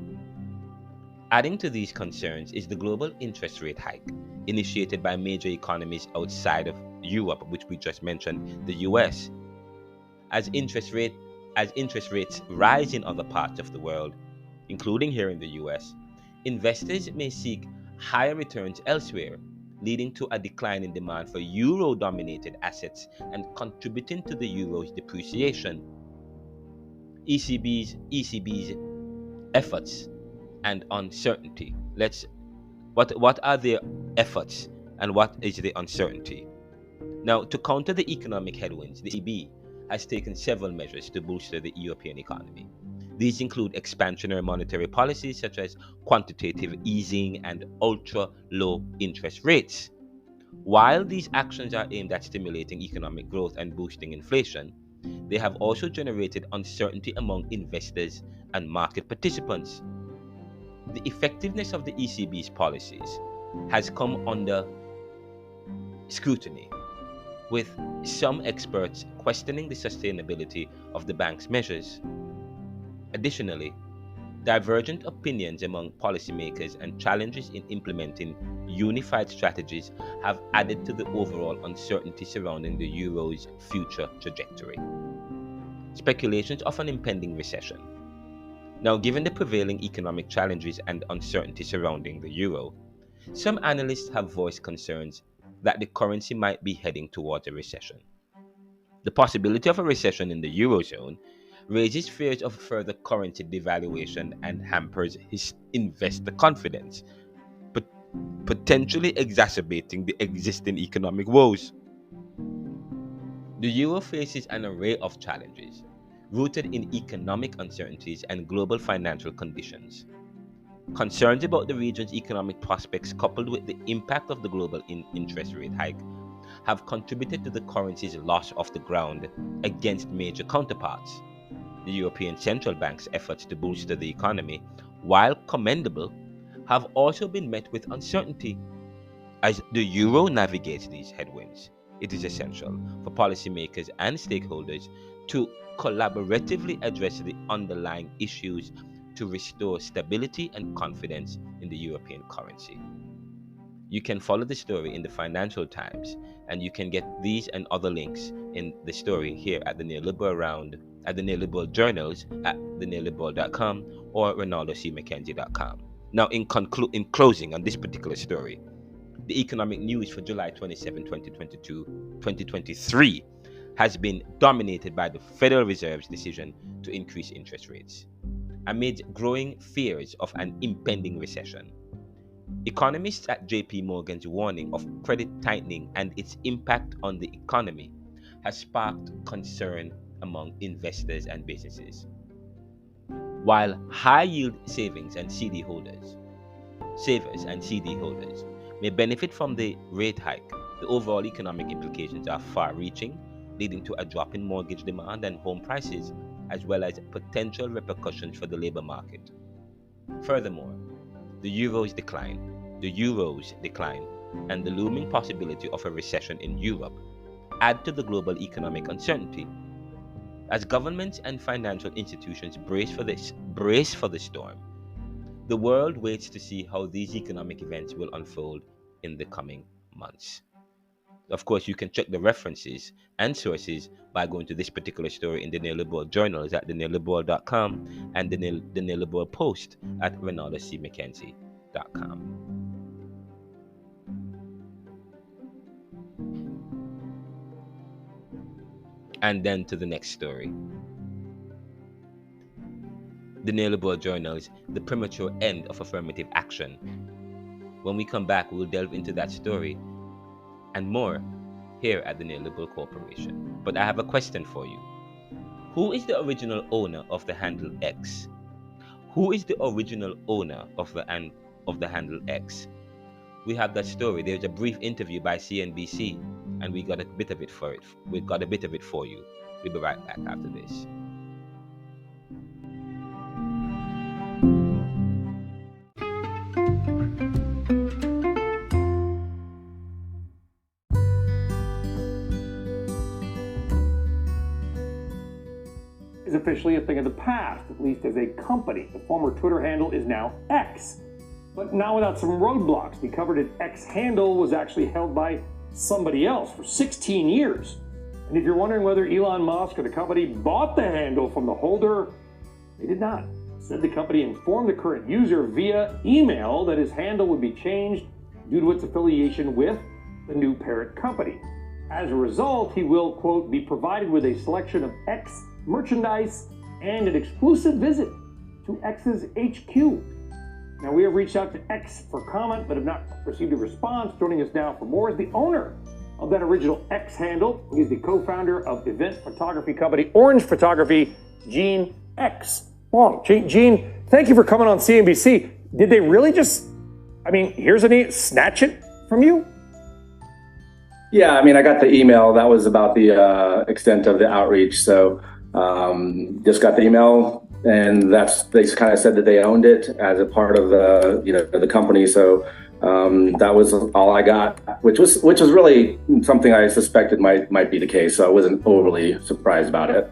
Adding to these concerns is the global interest rate hike initiated by major economies outside of Europe, which we just mentioned, the US. As interest rates rise in other parts of the world, including here in the US, investors may seek higher returns elsewhere, leading to a decline in demand for euro-dominated assets and contributing to the euro's depreciation. ECB's efforts and uncertainty. What are their efforts and what is the uncertainty? Now, to counter the economic headwinds, the ECB has taken several measures to bolster the European economy. These include expansionary monetary policies such as quantitative easing and ultra-low interest rates. While these actions are aimed at stimulating economic growth and boosting inflation, they have also generated uncertainty among investors and market participants. The effectiveness of the ECB's policies has come under scrutiny, with some experts questioning the sustainability of the bank's measures. Additionally, divergent opinions among policymakers and challenges in implementing unified strategies have added to the overall uncertainty surrounding the euro's future trajectory. Speculations of an impending recession. Now, given the prevailing economic challenges and uncertainty surrounding the euro, some analysts have voiced concerns that the currency might be heading towards a recession. The possibility of a recession in the eurozone raises fears of further currency devaluation and hampers investor confidence, potentially exacerbating the existing economic woes. The euro faces an array of challenges rooted in economic uncertainties and global financial conditions. Concerns about the region's economic prospects, coupled with the impact of the global interest rate hike, have contributed to the currency's loss of the ground against major counterparts. The European Central Bank's efforts to bolster the economy, while commendable, have also been met with uncertainty. As the euro navigates these headwinds, it is essential for policymakers and stakeholders to collaboratively address the underlying issues to restore stability and confidence in the European currency. You can follow the story in the Financial Times, and you can get these and other links in the story here at the NeoLiberal Journals at theneoliberal.com or ronaldocmckenzie.com. Now, in closing on this particular story, the economic news for July 27, 2023 has been dominated by the Federal Reserve's decision to increase interest rates amid growing fears of an impending recession. Economists at JP Morgan's warning of credit tightening and its impact on the economy has sparked concern among investors and businesses. While high-yield savers and CD holders may benefit from the rate hike, the overall economic implications are far-reaching, leading to a drop in mortgage demand and home prices, as well as potential repercussions for the labor market. Furthermore, the euro's decline, and the looming possibility of a recession in Europe add to the global economic uncertainty. As governments and financial institutions brace for the storm, the world waits to see how these economic events will unfold in the coming months. Of course, you can check the references and sources by going to this particular story in the NeoLiberal Journals at theneoliberal.com and the NeoLiberal Post at ronaldocmckenzie.com. And then to the next story. The NeoLiberal Journals, the premature end of affirmative action. When we come back, we'll delve into that story and more here at the NeoLiberal Corporation. But I have a question for you. Who is the original owner of the handle X? Who is the original owner of the handle X? We have that story. There's a brief interview by CNBC, and we got a bit of it for you. We'll be right back after this. Is officially a thing of the past, at least as a company. The former Twitter handle is now X. But now without some roadblocks. The coveted X handle was actually held by somebody else for 16 years. And if you're wondering whether Elon Musk or the company bought the handle from the holder, they did not. Instead, the company informed the current user via email that his handle would be changed due to its affiliation with the new parent company. As a result, he will, quote, be provided with a selection of X merchandise and an exclusive visit to X's HQ. Now, we have reached out to X for comment, but have not received a response. Joining us now for more is the owner of that original X handle. He's the co-founder of event photography company Orange Photography, Gene X. Well, Gene, thank you for coming on CNBC. Did they really just, snatch it from you? Yeah, I got the email. That was about the extent of the outreach. So just got the email, and they kind of said that they owned it as a part of the company. So that was all I got, which was really something I suspected might be the case. So I wasn't overly surprised about it.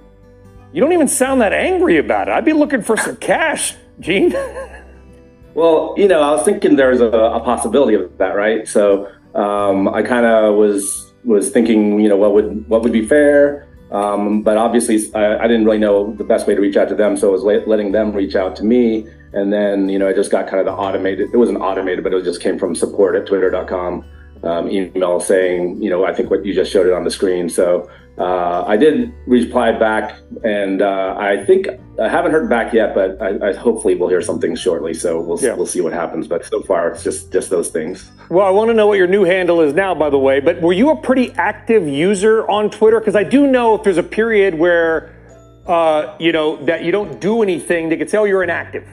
You don't even sound that angry about it. I'd be looking for some cash, Gene. Well, I was thinking there's a possibility of that, right? So I kind of was thinking, what would be fair. But obviously, I didn't really know the best way to reach out to them, so I was letting them reach out to me. And then, I just got kind of the automated, it wasn't automated, but it just came from support@twitter.com email saying, I think what you just showed it on the screen. So I did reply back, and I think I haven't heard back yet, but I hopefully we'll hear something shortly. So we'll see what happens. But so far, it's just those things. Well, I want to know what your new handle is now, by the way. But were you a pretty active user on Twitter? Because I do know if there's a period where, that you don't do anything, they could say, oh, you're inactive.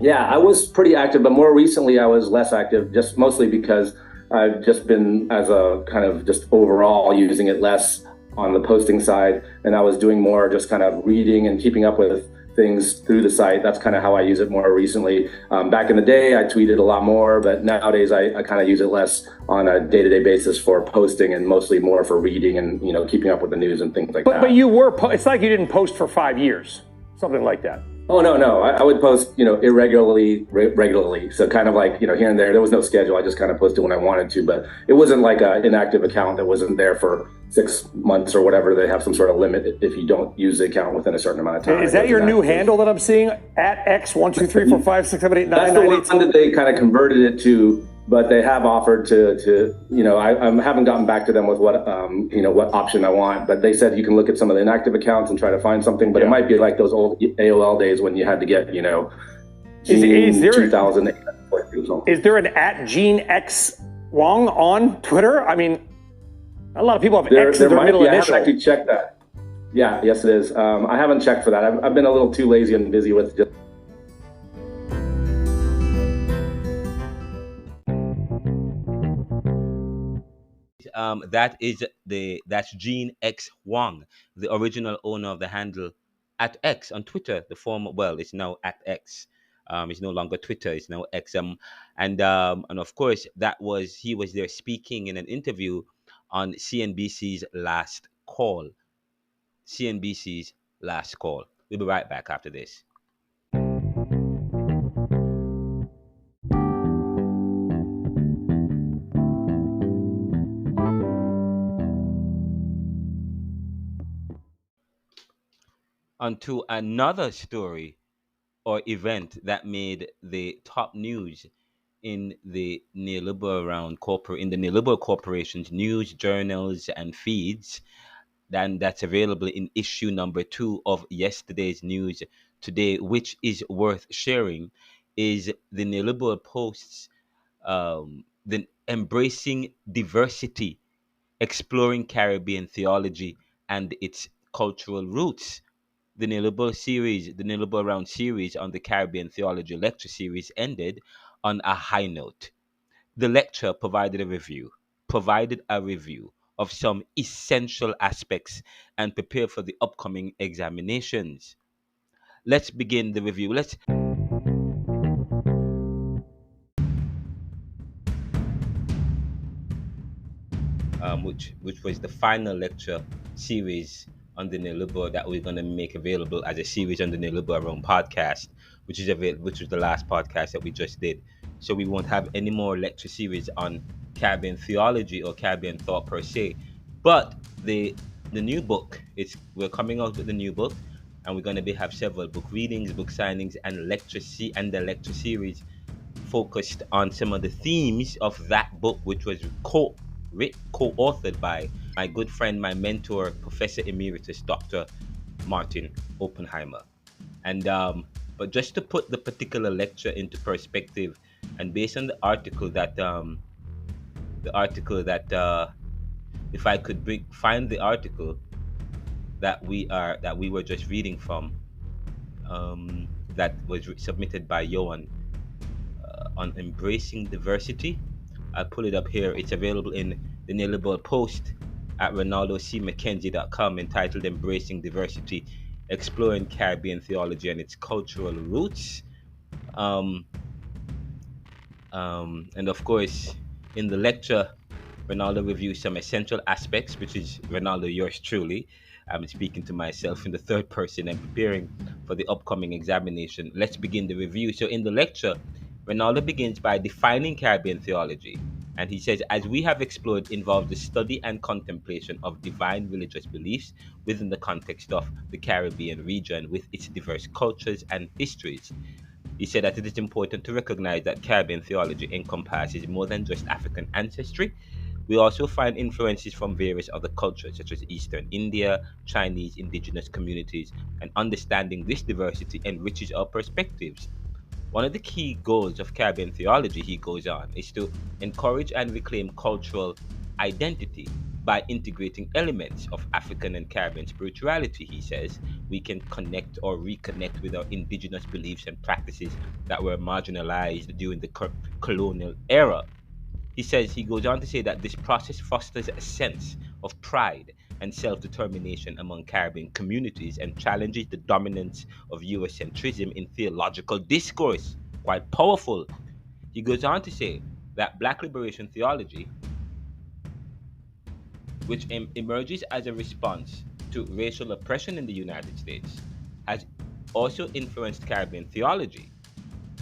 Yeah, I was pretty active, but more recently I was less active, just mostly because I've just been as a kind of just overall using it less on the posting side, and I was doing more just kind of reading and keeping up with things through the site. That's kind of how I use it more recently. Back in the day, I tweeted a lot more, but nowadays I kind of use it less on a day-to-day basis for posting and mostly more for reading and keeping up with the news and things like that. But you were, it's like you didn't post for 5 years, something like that. Oh no, no. I would post, irregularly, regularly. So kind of like, here and there. There was no schedule. I just kind of posted when I wanted to, but it wasn't like an inactive account that wasn't there for 6 months or whatever. They have some sort of limit if you don't use the account within a certain amount of time. Is that your new handle that I'm seeing? At X 1 2 3 4 5 6 7 8 9 That's 9 the 8. one that they kind of converted it to, but they have offered to I haven't gotten back to them with what option I want, but they said you can look at some of the inactive accounts and try to find something, but it might be like those old AOL days when you had to get, Is there 2008. Is there an at Gene X Wong on Twitter? I mean, a lot of people have X as their middle initial. I haven't actually checked that. Yeah, yes it is. I haven't checked for that. I've been a little too lazy and busy with just that's Gene X Wang, the original owner of the handle at X on Twitter. The former, well, it's now at X. It's no longer Twitter. It's now X. And of course, he was there speaking in an interview on CNBC's Last Call. CNBC's Last Call. We'll be right back after this. Onto another story or event that made the top news in the neoliberal corporation's news journals and feeds. Then that's available in issue number 2 of yesterday's news today, which is worth sharing, is the neoliberal posts, the embracing diversity, exploring Caribbean theology and its cultural roots. The neoliberal round series on the Caribbean theology lecture series ended on a high note. The lecture provided a review of some essential aspects and prepare for the upcoming examinations. Let's begin the review. Which was the final lecture series on the neoliberal that we're going to make available as a series on the neoliberal room podcast, which was the last podcast that we just did. So we won't have any more lecture series on Caribbean theology or Caribbean thought per se. But the new book, we're coming out with the new book, and we're going to have several book readings, book signings, and the lecture series focused on some of the themes of that book, which was co-authored by my good friend, my mentor, Professor Emeritus Dr. Martin Oppenheimer. And but just to put the particular lecture into perspective, and based on the article that if I could find the article that we were just reading from, that was submitted by Johan on embracing diversity. I'll pull it up here. It's available in the Neoliberal Post at ronaldocmckenzie.com, entitled Embracing Diversity, Exploring Caribbean Theology and Its Cultural Roots. And of course, in the lecture, Ronaldo reviews some essential aspects, which is Ronaldo, yours truly. I'm speaking to myself in the third person and preparing for the upcoming examination. Let's begin the review. So in the lecture, Ronaldo begins by defining Caribbean theology. And he says, as we have explored, involves the study and contemplation of divine religious beliefs within the context of the Caribbean region with its diverse cultures and histories. He said that it is important to recognize that Caribbean theology encompasses more than just African ancestry. We also find influences from various other cultures, such as Eastern India, Chinese indigenous communities, and understanding this diversity enriches our perspectives. One of the key goals of Caribbean theology, he goes on, is to encourage and reclaim cultural identity. By integrating elements of African and Caribbean spirituality, he says, we can connect or reconnect with our indigenous beliefs and practices that were marginalized during the colonial era. He goes on to say that this process fosters a sense of pride and self-determination among Caribbean communities and challenges the dominance of Eurocentrism in theological discourse. Quite powerful. He goes on to say that Black liberation theology, which emerges as a response to racial oppression in the United States, has also influenced Caribbean theology.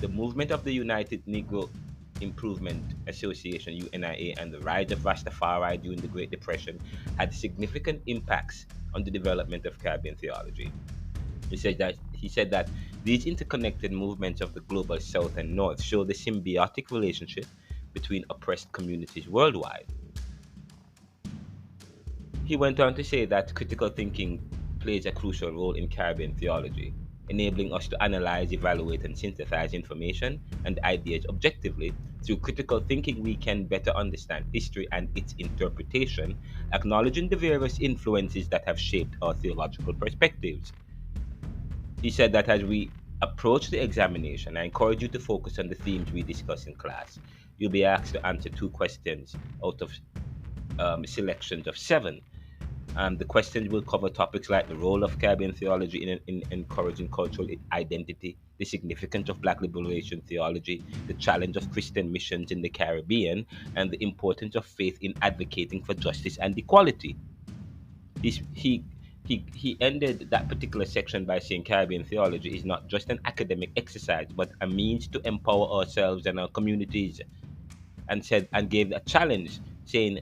The movement of the United Negro Improvement Association (UNIA) and the rise of Rastafari during the Great Depression had significant impacts on the development of Caribbean theology. He said that these interconnected movements of the global South and North show the symbiotic relationship between oppressed communities worldwide. He went on to say that critical thinking plays a crucial role in Caribbean theology, enabling us to analyze, evaluate, and synthesize information and ideas objectively. Through critical thinking, we can better understand history and its interpretation, acknowledging the various influences that have shaped our theological perspectives. He said that as we approach the examination, I encourage you to focus on the themes we discuss in class. You'll be asked to answer 2 questions out of selections of 7. The questions will cover topics like the role of Caribbean theology in encouraging cultural identity, the significance of Black liberation theology, the challenge of Christian missions in the Caribbean, and the importance of faith in advocating for justice and equality. He's, he ended that particular section by saying Caribbean theology is not just an academic exercise, but a means to empower ourselves and our communities, and gave a challenge, saying,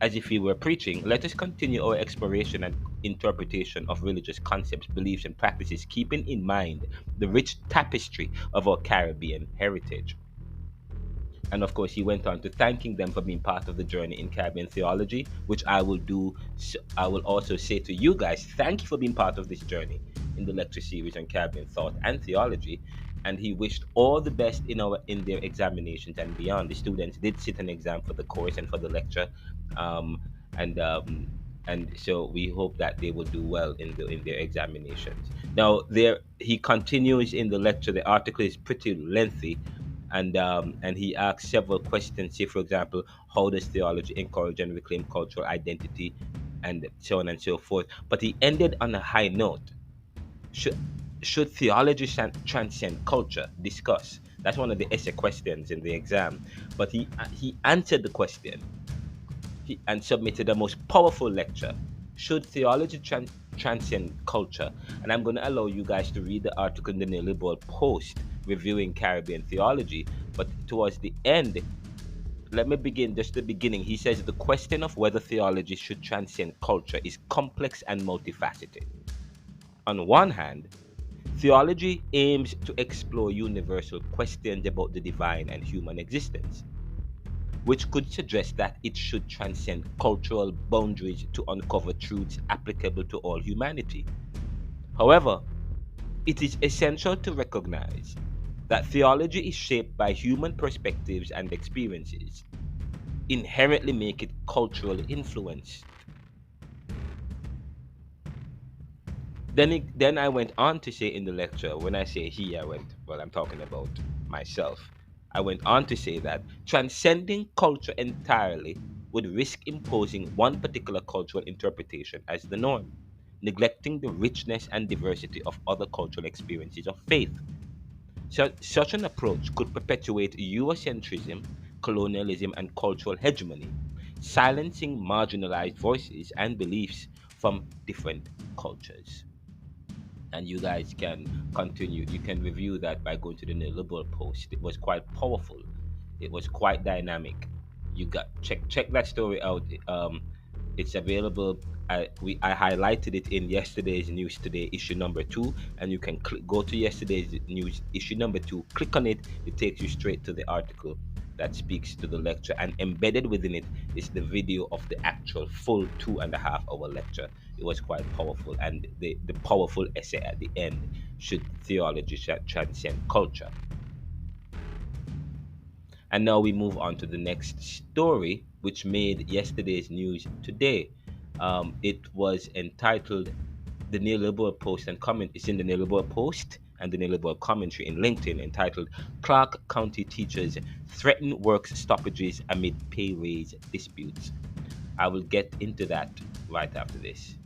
as if he were preaching, let us continue our exploration and interpretation of religious concepts, beliefs, and practices, keeping in mind the rich tapestry of our Caribbean heritage. And of course, he went on to thanking them for being part of the journey in Caribbean theology, which I will do. I will also say to you guys, thank you for being part of this journey in the lecture series on Caribbean thought and theology. And he wished all the best in their examinations and beyond. The students did sit an exam for the course and for the lecture, um, and um, and so we hope that they will do well in their examinations. Now, there he continues in the lecture. The article is pretty lengthy, and he asks several questions. Say, for example, how does theology encourage and reclaim cultural identity, and so on and so forth. But he ended on a high note. Should should theology transcend culture? Discuss. That's one of the essay questions in the exam. But he answered the question and submitted a most powerful lecture. Should theology transcend culture? And I'm going to allow you guys to read the article in the Neoliberal Post reviewing Caribbean theology. But towards the end, let me begin just the beginning. He says the question of whether theology should transcend culture is complex and multifaceted. On one hand, theology aims to explore universal questions about the divine and human existence, which could suggest that it should transcend cultural boundaries to uncover truths applicable to all humanity. However, it is essential to recognize that theology is shaped by human perspectives and experiences, inherently make it culturally influenced. Then I went on to say in the lecture, when I say he, I'm talking about myself. I went on to say that transcending culture entirely would risk imposing one particular cultural interpretation as the norm, neglecting the richness and diversity of other cultural experiences of faith. Such an approach could perpetuate Eurocentrism, colonialism, and cultural hegemony, silencing marginalized voices and beliefs from different cultures. And you guys can continue. You can review that by going to the Neoliberal Post. It was quite powerful. It was quite dynamic. You got check that story out. It's available. I highlighted it in yesterday's News Today issue number 2, and you can go to yesterday's news issue number 2. Click on it. It takes you straight to the article that speaks to the lecture, and embedded within it is the video of the actual full 2.5 hour lecture. It was quite powerful, and the powerful essay at the end: should theology transcend culture? And now we move on to the next story, which made yesterday's news today. It was entitled "The Neoliberal Post and Comment." It's in the Neoliberal Post and the Neoliberal Commentary in LinkedIn, entitled "Clark County Teachers Threaten Work Stoppages Amid Pay Raise Disputes." I will get into that right after this.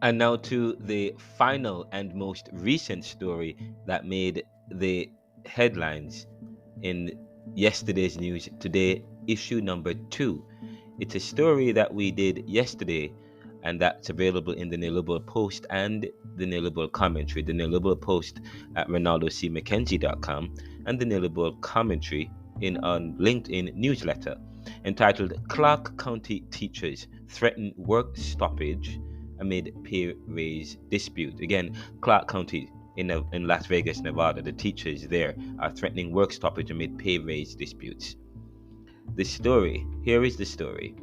And now to the final and most recent story that made the headlines in yesterday's news today, issue number 2. It's a story that we did yesterday, and that's available in the NeoLiberal Post and the NeoLiberal Commentary. The NeoLiberal Post at ronaldocmckenzie.com and the NeoLiberal Commentary in on LinkedIn newsletter, entitled "Clark County Teachers Threaten Work Stoppage Amid Pay Raise Dispute." Again, Clark County in Las Vegas, Nevada, the teachers there are threatening work stoppage amid pay raise disputes. The story, here is the story.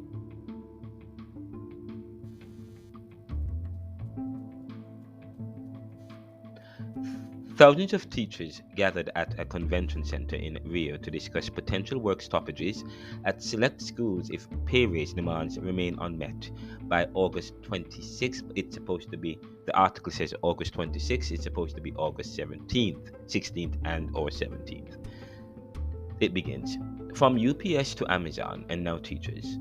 Thousands of teachers gathered at a convention center in Rio to discuss potential work stoppages at select schools if pay raise demands remain unmet by August 26th. It's supposed to be, the article says August 26th, it's supposed to be August 17th, 16th, and or 17th. It begins. From UPS to Amazon and now teachers,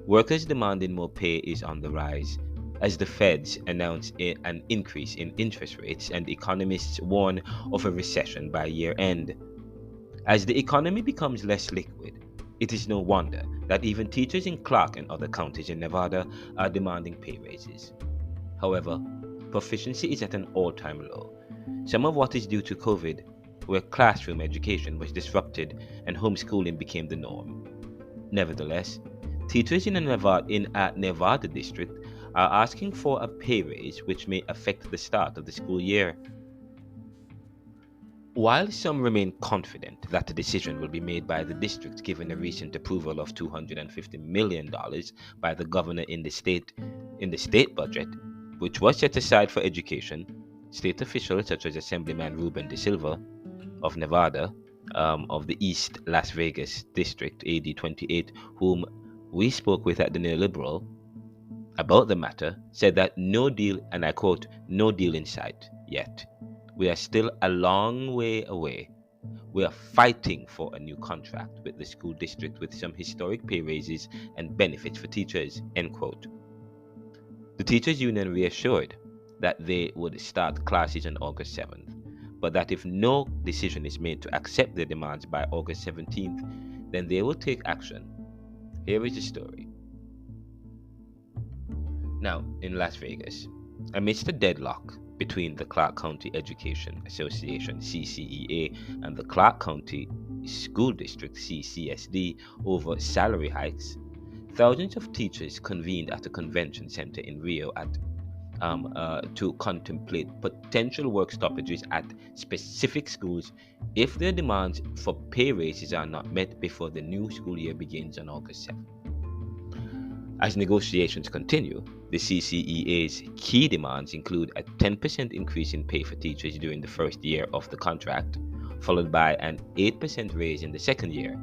workers demanding more pay is on the rise as the Feds announce an increase in interest rates and economists warn of a recession by year end. As the economy becomes less liquid, it is no wonder that even teachers in Clark and other counties in Nevada are demanding pay raises. However, proficiency is at an all-time low. Some of what is due to COVID, where classroom education was disrupted and homeschooling became the norm. Nevertheless, teachers in a Nevada district are asking for a pay raise which may affect the start of the school year. While some remain confident that the decision will be made by the district given a recent approval of $250 million by the governor in the state budget, which was set aside for education, state officials such as Assemblyman Ruben De Silva of Nevada, of the East Las Vegas District, AD 28, whom we spoke with at the NeoLiberal about the matter, said that no deal, and I quote, "no deal in sight yet. We are still a long way away. We are fighting for a new contract with the school district with some historic pay raises and benefits for teachers," end quote. The teachers union reassured that they would start classes on August 7th, but that if no decision is made to accept their demands by August 17th, then they will take action. Here is the story. Now, in Las Vegas, amidst the deadlock between the Clark County Education Association, CCEA, and the Clark County School District, CCSD, over salary hikes, thousands of teachers convened at a convention center in Rio to contemplate potential work stoppages at specific schools if their demands for pay raises are not met before the new school year begins on August 7th. As negotiations continue, the CCEA's key demands include a 10% increase in pay for teachers during the first year of the contract, followed by an 8% raise in the second year.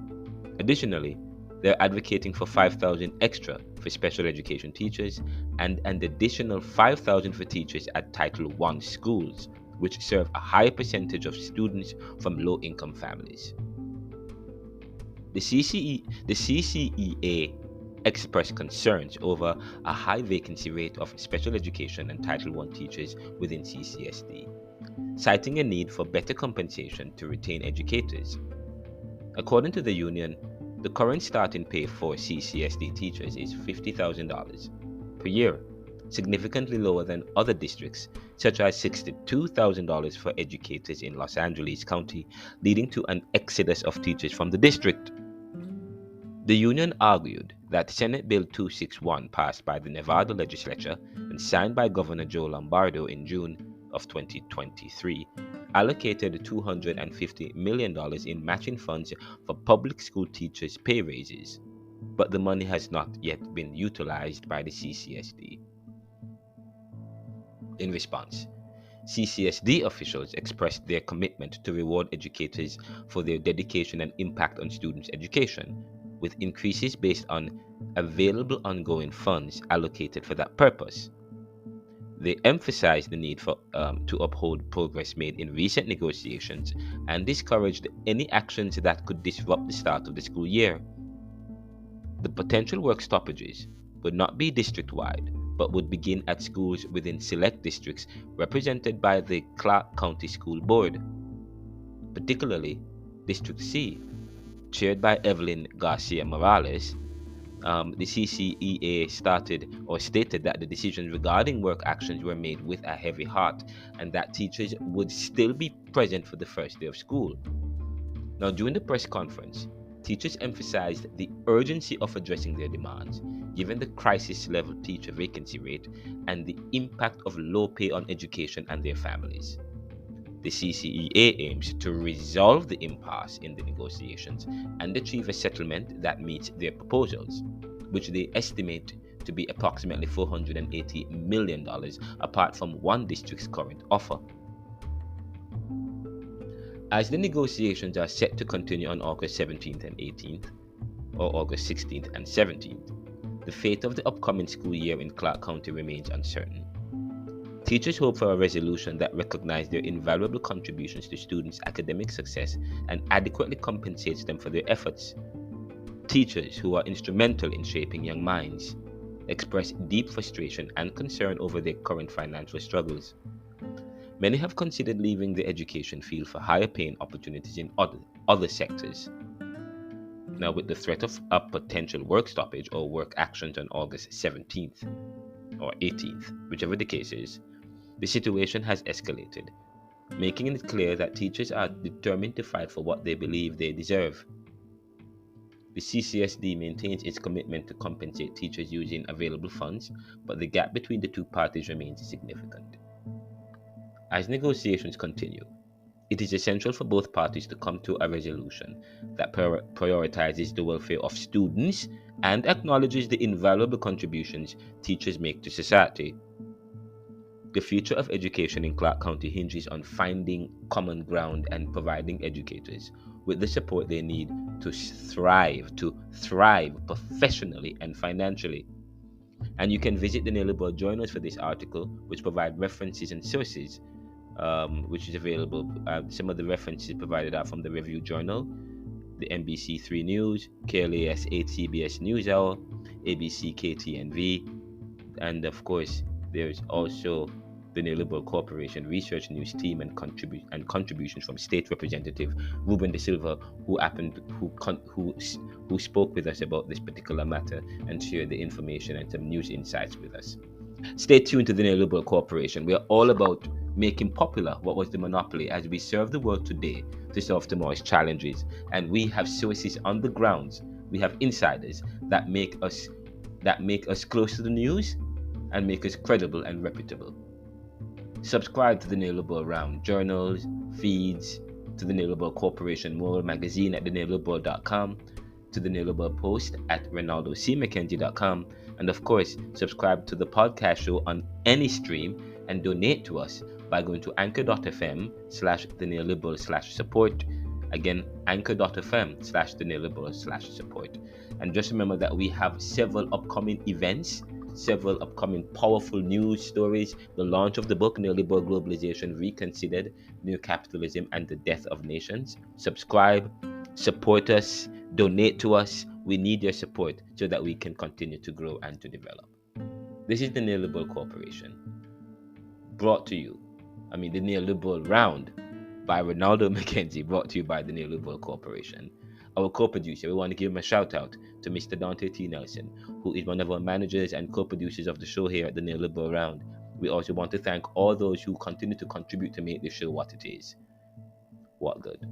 Additionally, they're advocating for $5,000 extra for special education teachers and an additional $5,000 for teachers at Title I schools, which serve a high percentage of students from low-income families. The CCEA expressed concerns over a high vacancy rate of special education and Title I teachers within CCSD, citing a need for better compensation to retain educators. According to the union, the current starting pay for CCSD teachers is $50,000 per year, significantly lower than other districts, such as $62,000 for educators in Los Angeles County, leading to an exodus of teachers from the district. The union argued that Senate Bill 261, passed by the Nevada legislature and signed by Governor Joe Lombardo in June of 2023, allocated $250 million in matching funds for public school teachers' pay raises, but the money has not yet been utilized by the CCSD. In response, CCSD officials expressed their commitment to reward educators for their dedication and impact on students' education, with increases based on available ongoing funds allocated for that purpose. They emphasized the need for to uphold progress made in recent negotiations and discouraged any actions that could disrupt the start of the school year. The potential work stoppages would not be district-wide, but would begin at schools within select districts represented by the Clark County School Board, particularly District C, chaired by Evelyn Garcia Morales. The CCEA stated that the decisions regarding work actions were made with a heavy heart and that teachers would still be present for the first day of school. Now, during the press conference, teachers emphasized the urgency of addressing their demands, given the crisis level teacher vacancy rate and the impact of low pay on education and their families. The CCEA aims to resolve the impasse in the negotiations and achieve a settlement that meets their proposals, which they estimate to be approximately $480 million apart from one district's current offer. As the negotiations are set to continue on August 17th and 18th, or August 16th and 17th, the fate of the upcoming school year in Clark County remains uncertain. Teachers hope for a resolution that recognizes their invaluable contributions to students' academic success and adequately compensates them for their efforts. Teachers, who are instrumental in shaping young minds, express deep frustration and concern over their current financial struggles. Many have considered leaving the education field for higher paying opportunities in other sectors. Now, with the threat of a potential work stoppage or work actions on August 17th or 18th, whichever the case is, the situation has escalated, making it clear that teachers are determined to fight for what they believe they deserve. The CCSD maintains its commitment to compensate teachers using available funds, but the gap between the two parties remains significant. As negotiations continue, it is essential for both parties to come to a resolution that prioritizes the welfare of students and acknowledges the invaluable contributions teachers make to society. The future of education in Clark County hinges on finding common ground and providing educators with the support they need to thrive professionally and financially. And you can visit the NeoLiberal Journals for this article, which provide references and sources, which is available. Some of the references provided are from the Review Journal, the NBC3 News, KLAS 8 CBS NewsHour, ABC KTNV, and of course, there's also the NeoLiberal Corporation Research News Team and contributions from State Representative Ruben De Silva, who spoke with us about this particular matter and shared the information and some news insights with us. Stay tuned to the NeoLiberal Corporation. We are all about making popular what was the monopoly as we serve the world today to solve tomorrow's challenges. And we have sources on the grounds. We have insiders that make us close to the news and make us credible and reputable. Subscribe to the NeoLiberal Journals, feeds, to the NeoLiberal Corporation Moral Magazine at theneoliberal.com, to the NeoLiberal Post at RonaldoCMcKenzie.com, and of course, subscribe to the podcast show on any stream and donate to us by going to anchor.fm/theneoliberal/support. Again, anchor.fm/theneoliberal/support. And just remember that we have several upcoming events, several upcoming powerful news stories, the launch of the book Neoliberal Globalization Reconsidered, New Capitalism and the Death of Nations. Subscribe, support us, donate to us. We need your support so that we can continue to grow and to develop. This is the NeoLiberal Corporation, brought to you, the NeoLiberal Round by Ronaldo McKenzie, brought to you by the NeoLiberal Corporation. Our co-producer, we want to give him a shout out to Mr. Dante T. Nelson, who is one of our managers and co-producers of the show here at the NeoLiberal Round. We also want to thank all those who continue to contribute to make this show what it is. What good.